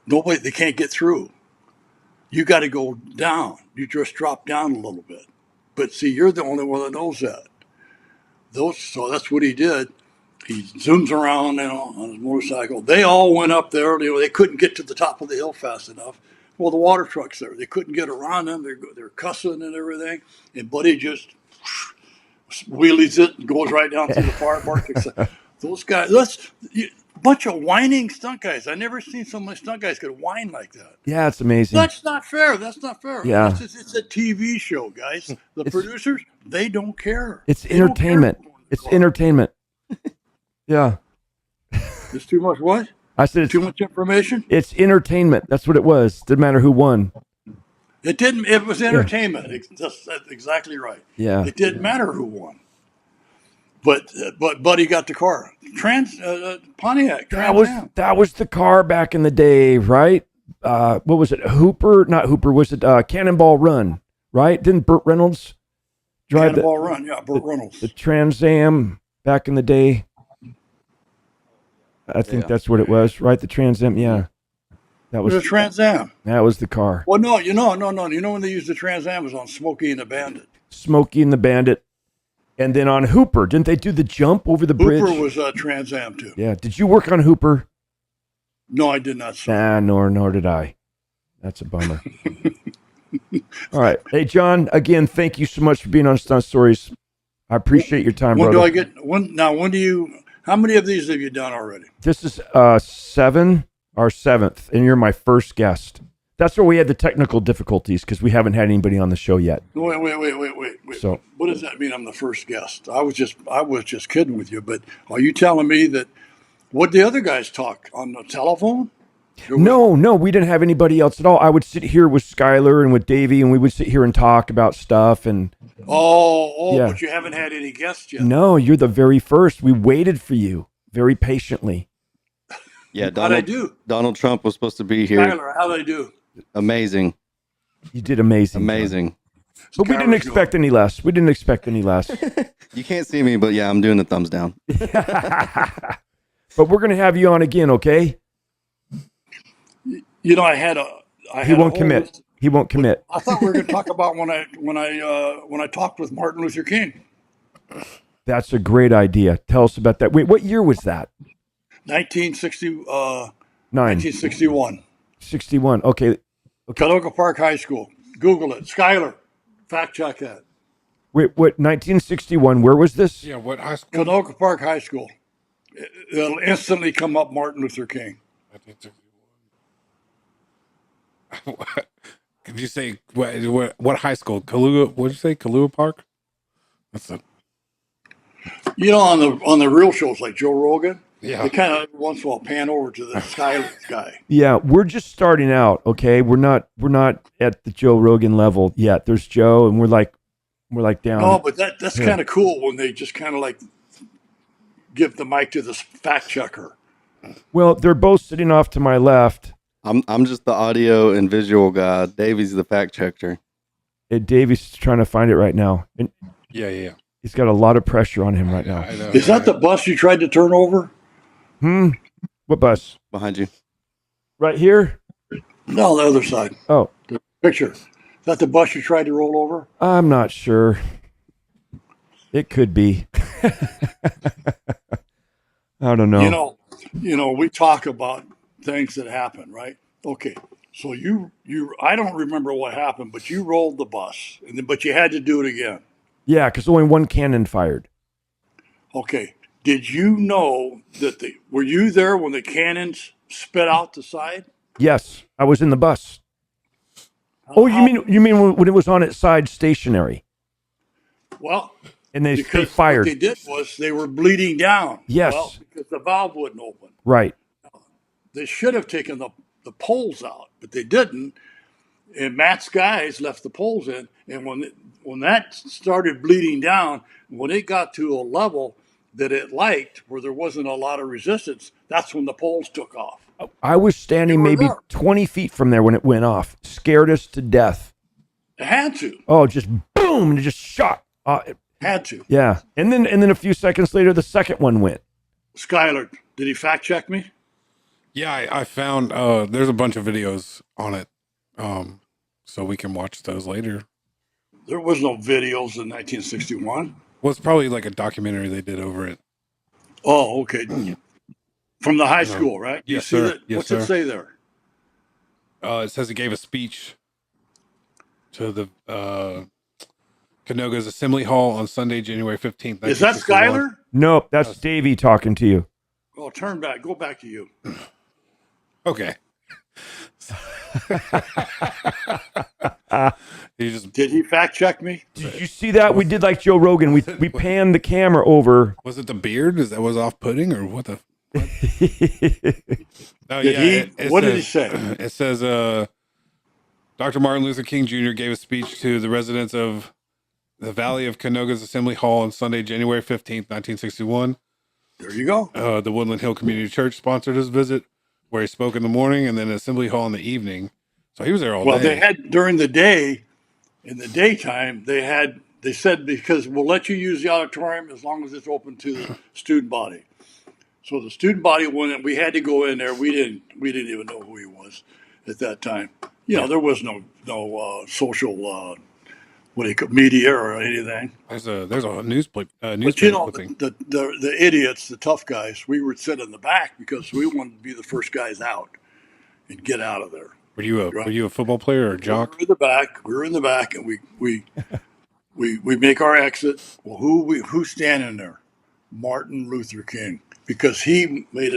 They can't get through. You got to go down. You just drop down a little bit. But see, you're the only one that knows that. So that's what he did. He zooms around, on his motorcycle. They all went up there. They couldn't get to the top of the hill fast enough. Well, the water truck's there. They couldn't get around them. They're cussing and everything. And Buddy just wheelies it and goes right down to the fire park. Those guys, a bunch of whining stunt guys. I never seen so many stunt guys could whine like that. Yeah, it's amazing. That's not fair. Yeah. It's a TV show, guys. The producers, they don't care. It's entertainment. It's entertainment. Yeah. It's too much what? I said it's too much information? It's entertainment. That's what it was. Didn't matter who won. It didn't. It was entertainment. Yeah. That's exactly right. Yeah. It didn't matter who won. But Buddy got the car. Pontiac. That was the car back in the day, right? What was it? Not Hooper. Was it Cannonball Run? Right? Didn't Burt Reynolds drive Cannonball Run? Yeah, Burt Reynolds. The Trans Am back in the day. I think that's what it was, right? The Trans Am. Yeah. That was the Trans Am. That was the car. Well, no. You know when they used the Trans Am was on Smokey and the Bandit. Smokey and the Bandit. And then on Hooper, didn't they do the jump over the bridge? Hooper was Trans Am too. Yeah. Did you work on Hooper? No, I did not. Nah, nor did I. That's a bummer. All right. Hey, John, again, thank you so much for being on Stunt Stories. I appreciate your time, brother. When do you, how many of these have you done already? This is our seventh, and you're my first guest. That's where we had the technical difficulties because we haven't had anybody on the show yet. Wait. So What does that mean? I'm the first guest. I was just kidding with you. But are you telling me that what the other guys talk on the telephone? no, we didn't have anybody else at all. I would sit here with Skylar and with Davey, and we would sit here and talk about stuff. And yeah. But you haven't had any guests yet. No, you're the very first. We waited for you very patiently. Yeah, How'd I do? Donald Trump was supposed to be here. Skylar, how'd I do? Amazing. You did amazing. Amazing. But we didn't expect any less. We didn't expect any less. You can't see me, but yeah, I'm doing the thumbs down. But we're going to have you on again, okay? You know, I had He won't commit. He won't commit. I thought we were going to talk about when I talked with Martin Luther King. That's a great idea. Tell us about that. Wait, what year was that? 1961. 61. Okay. Canoga Park High School. Google it. Skylar, fact check that. Wait, what? 1961. Where was this? Yeah, what high school? Canoga Park High School. It'll instantly come up Martin Luther King. 1961. Could you say what high school? Kahlua? What did you say? Kahlua Park? That's it. You know, on the real shows like Joe Rogan, Yeah. they kind of every once in a while pan over to the Skylar guy. Yeah, we're just starting out, okay? We're not at the Joe Rogan level yet. There's Joe, and we're like down. No, but that's kind of cool when they just kind of like give the mic to this fact checker. Well, they're both sitting off to my left. I'm just the audio and visual guy. Davey's the fact checker. Davey's trying to find it right now. And Yeah. he's got a lot of pressure on him right now. I know. Is that the bus you tried to turn over? What bus? Behind you. Right here? No, the other side. Oh, The picture. Is that the bus you tried to roll over? I'm not sure. It could be. I don't know. You know, we talk about things that happen, right? Okay. So I don't remember what happened, but you rolled the bus, but you had to do it again. Yeah, because only one cannon fired. Okay. Did you know that were you there when the cannons spit out the side? Yes, I was in the bus. You mean when it was on its side stationary? Well, And they because fired. what they did was they were bleeding down. Yes. Well, because the valve wouldn't open. Right. They should have taken the poles out, but they didn't. And Matt's guys left the poles in. And when that started bleeding down, when it got to a level that it liked, where there wasn't a lot of resistance, that's when the poles took off. I was standing maybe 20 feet from there when it went off. Scared us to death. It had to. Oh, just boom, and it just shot. Had to. Yeah. And then a few seconds later, the second one went. Skylar, did he fact check me? Yeah, I found there's a bunch of videos on it, so we can watch those later. There was no videos in 1961. Well, it's probably like a documentary they did over it. Oh, okay. From the high school, right? Yes, you see sir. that? Yes, What's sir. it say there? It says he gave a speech to the Canoga's Assembly Hall on Sunday, January 15th. Is that 1961. Skylar? Nope, that's Davey talking to you. Oh, turn back. Go back to you. Okay. Did he fact check me? Did you see that? We did like Joe Rogan. We panned the camera over. Was it the beard? Is that was off-putting or what the? Oh, What did he say? It says, Dr. Martin Luther King Jr. gave a speech to the residents of the Valley of Canoga's Assembly Hall on Sunday, January 15th, 1961. There you go. The Woodland Hill Community Church sponsored his visit, where he spoke in the morning and then Assembly Hall in the evening. So he was there all day. Well, they had during the day, in the daytime, they said because we'll let you use the auditorium as long as it's open to the student body. So the student body went in. We had to go in there. We didn't even know who he was at that time. You know, there was no social media or anything. There's a newspaper But you know, clipping. the idiots, the tough guys, we would sit in the back because we wanted to be the first guys out and get out of there. Were you a football player or a jock? We were in the back, and we make our exit. Well, who's standing there? Martin Luther King, because he went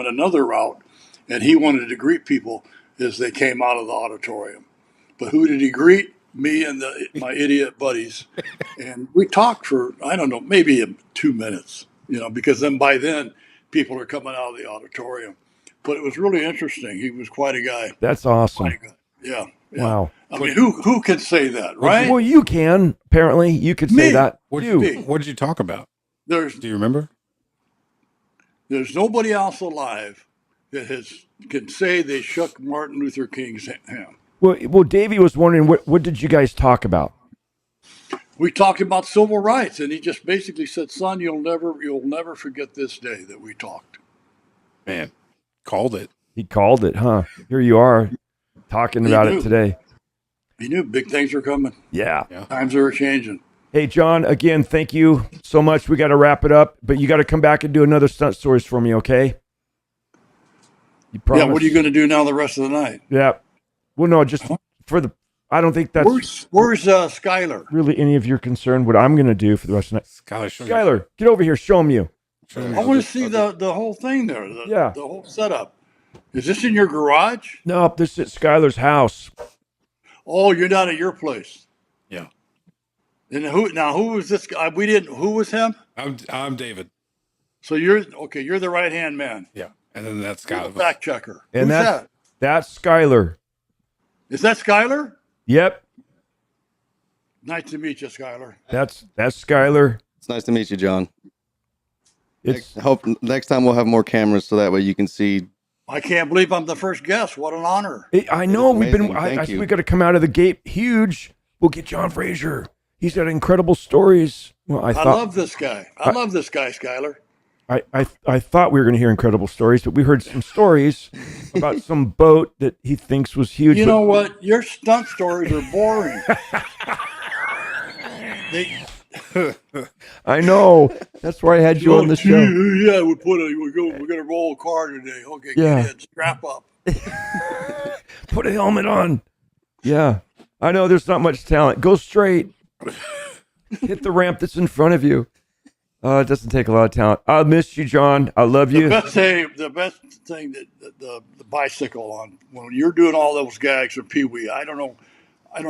another route, and he wanted to greet people, as they came out of the auditorium. But who did he greet? Me and my idiot buddies. And we talked for, I don't know, maybe 2 minutes, because then by then people are coming out of the auditorium. But it was really interesting. He was quite a guy. That's awesome. Quite a guy. Yeah. Yeah. Wow. I mean, who can say that, right? Well, you can. Apparently, you could say Me. that. What You. did you talk about? There's Do you remember? nobody else alive that can say they shook Martin Luther King's hand. Well, Davey was wondering what did you guys talk about? We talked about civil rights, and he just basically said, "Son, you'll never forget this day that we talked." Man, called it. He called it, huh? Here you are talking about it today. He knew big things were coming. Yeah. Times are changing. Hey, John, again, thank you so much. We got to wrap it up, but you got to come back and do another Stunt Stories for me, okay? You promise? Yeah, what are you going to do now the rest of the night? Yeah. Well, no, just for the, I don't think that's Where's Skylar? really any of your concern, what I'm going to do for the rest of the night. Skylar, get over here. Show him you. I want to see the whole thing there. Yeah. The whole setup. Is this in your garage? No, this is Skylar's house. Oh, you're not at your place. Yeah. And who was this guy? Who was him? I'm David. So you're the right-hand man. Yeah. And then that's Skylar. Fact checker. And Who's that? That's Skylar. Is that Skylar? Yep. Nice to meet you, Skylar. That's Skylar. It's nice to meet you, John. I hope next time we'll have more cameras so that way you can see. I can't believe I'm the first guest. What an honor. I know we've been. Thank you. We got to come out of the gate huge. We'll get John Frazier. He's got incredible stories. Well, I love this guy. I love this guy, Skylar. I thought we were going to hear incredible stories, but we heard some stories about some boat that he thinks was huge. You know what? Your stunt stories are boring. I know. That's why I had you on the show. Yeah, we're gonna roll a car today. Okay, get in, strap up. Put a helmet on. Yeah. I know there's not much talent. Go straight. Hit the ramp that's in front of you. It doesn't take a lot of talent. I miss you, John. I love you. The best thing that the bicycle on when you're doing all those gags with Pee Wee. I don't know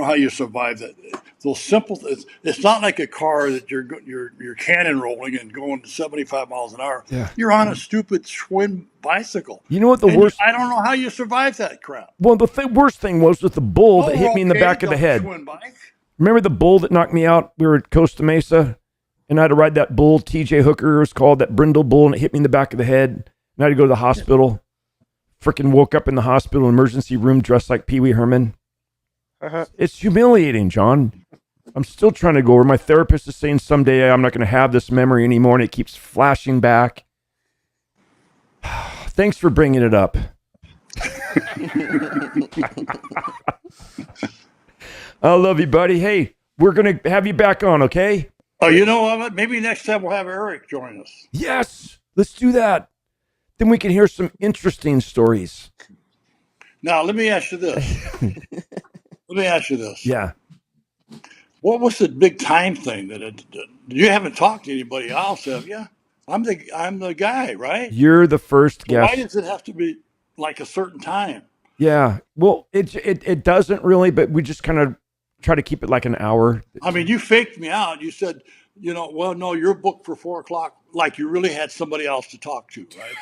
how you survive that. Those simple. It's not like a car that you're cannon rolling and going 75 miles an hour. Yeah. You're on a stupid twin bicycle. You know what the worst? I don't know how you survive that crap. Well, the worst thing was with the bull that hit me in the back of the head. Twin bike. Remember the bull that knocked me out? We were at Costa Mesa, and I had to ride that bull. TJ Hooker was called, that brindle bull, and it hit me in the back of the head. And I had to go to the hospital. Freaking woke up in the hospital emergency room dressed like Pee Wee Herman. It's humiliating, John. I'm still trying to go over. My therapist is saying someday I'm not going to have this memory anymore, and it keeps flashing back. Thanks for bringing it up. I love you, buddy. Hey, we're going to have you back on, okay? Oh, you know what? Maybe next time we'll have Eric join us. Yes, let's do that. Then we can hear some interesting stories. Now, let me ask you this. Yeah. What was the big time thing you haven't talked to anybody else, have you? I'm the guy, right? You're the first guest. Why does it have to be like a certain time? Yeah. Well, it doesn't really, but we just kind of try to keep it like an hour. I mean, you faked me out. You said, well, no, you're booked for 4:00, like you really had somebody else to talk to, right?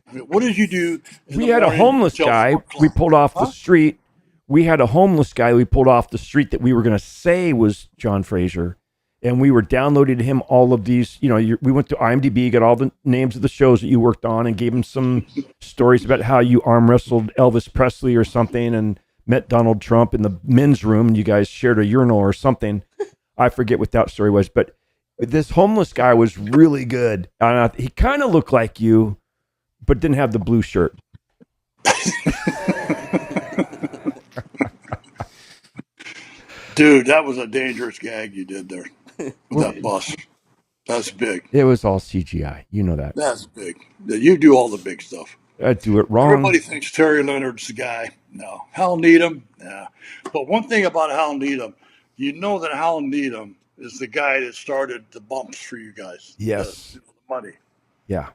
I mean, what did you do? We had a homeless guy we pulled off the street. We had a homeless guy we pulled off the street that we were going to say was John Frazier. And we were downloading to him all of these, we went to IMDb, got all the names of the shows that you worked on, and gave him some stories about how you arm wrestled Elvis Presley or something and met Donald Trump in the men's room, and you guys shared a urinal or something. I forget what that story was, but this homeless guy was really good. He kind of looked like you, but didn't have the blue shirt. Dude, that was a dangerous gag you did there with that bus. That's big. It was all CGI. You know that. That's big. You do all the big stuff. I do it wrong. Everybody thinks Terry Leonard's the guy. No. Hal Needham? Yeah. But one thing about Hal Needham, you know that Hal Needham is the guy that started the bumps for you guys. Yes. The money. Yeah.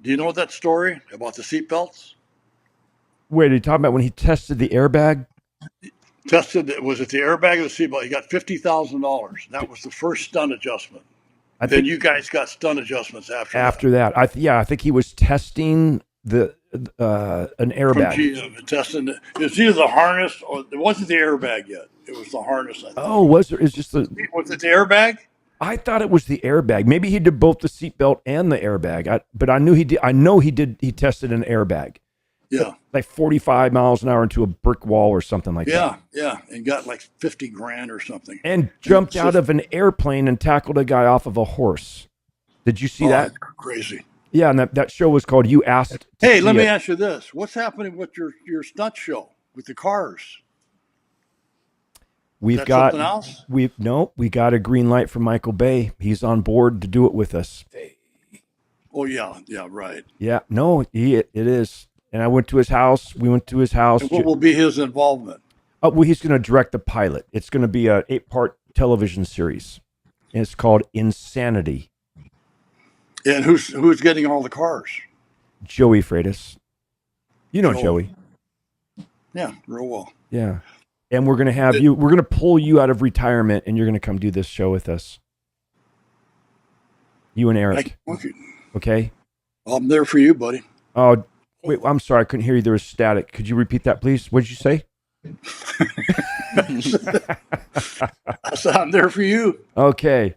Do you know that story about the seatbelts? Wait, are you talking about when he tested the airbag? Tested, was it the airbag or the seatbelt? He got $50,000. That was the first stunt adjustment. I Then think you guys got stunt adjustments after after that, I think he was testing the an From airbag. GM, testing it. It's either the harness or it wasn't the airbag yet. It was the harness, I think. Oh, was there? It's just the. Was it the airbag? I thought it was the airbag. Maybe he did both the seatbelt and the airbag. But I knew he did. I know he did. He tested an airbag. Yeah. Like 45 miles an hour into a brick wall or something like that. Yeah. And got like 50 grand or something. And jumped out of an airplane and tackled a guy off of a horse. Did you see that? Crazy. Yeah, and that show was called You Asked. Hey, let me ask you this. What's happening with your stunt show with the cars? We've got something else? We got a green light from Michael Bay. He's on board to do it with us. Oh yeah, right. Yeah, no, it is. And I went to his house. We went to his house. And what will be his involvement? Well, he's going to direct the pilot. It's going to be an 8-part television series. And it's called Insanity. And who's getting all the cars? Joey Freitas. You know Joey. Yeah, real well. Yeah. And we're going to have you, we're going to pull you out of retirement and you're going to come do this show with us. You and Eric. Okay? I'm there for you, buddy. Oh, wait, I'm sorry. I couldn't hear you. There was static. Could you repeat that, please? What did you say? I said, I'm there for you. Okay.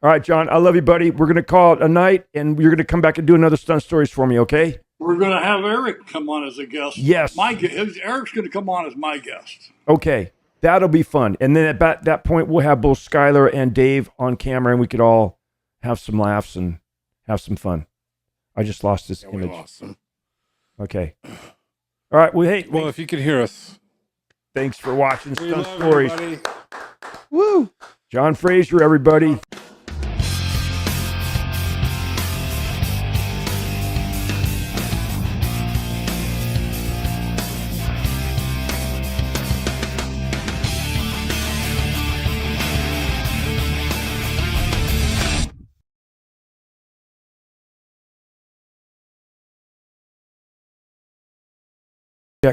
All right, John. I love you, buddy. We're going to call it a night and you're going to come back and do another Stunt Stories for me, okay? We're going to have Eric come on as a guest. Yes. Eric's going to come on as my guest. Okay. That'll be fun. And then at that point, we'll have both Skylar and Dave on camera and we could all have some laughs and have some fun. I just lost this image. Awesome. Okay. All right. Well, hey. Well, if you could hear us. Thanks for watching Stunt Stories. Everybody. Woo! John Frazier, everybody.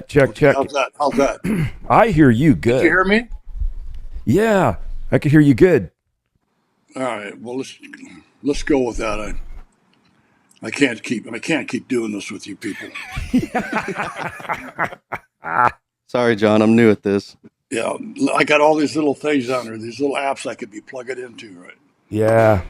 Check. How's that? I hear you good. Did you hear me? Yeah, I can hear you good. All right. Well, let's go with that. I can't keep doing this with you people. Sorry, John. I'm new at this. Yeah, I got all these little things on there, these little apps I could be plugging into, right? Yeah.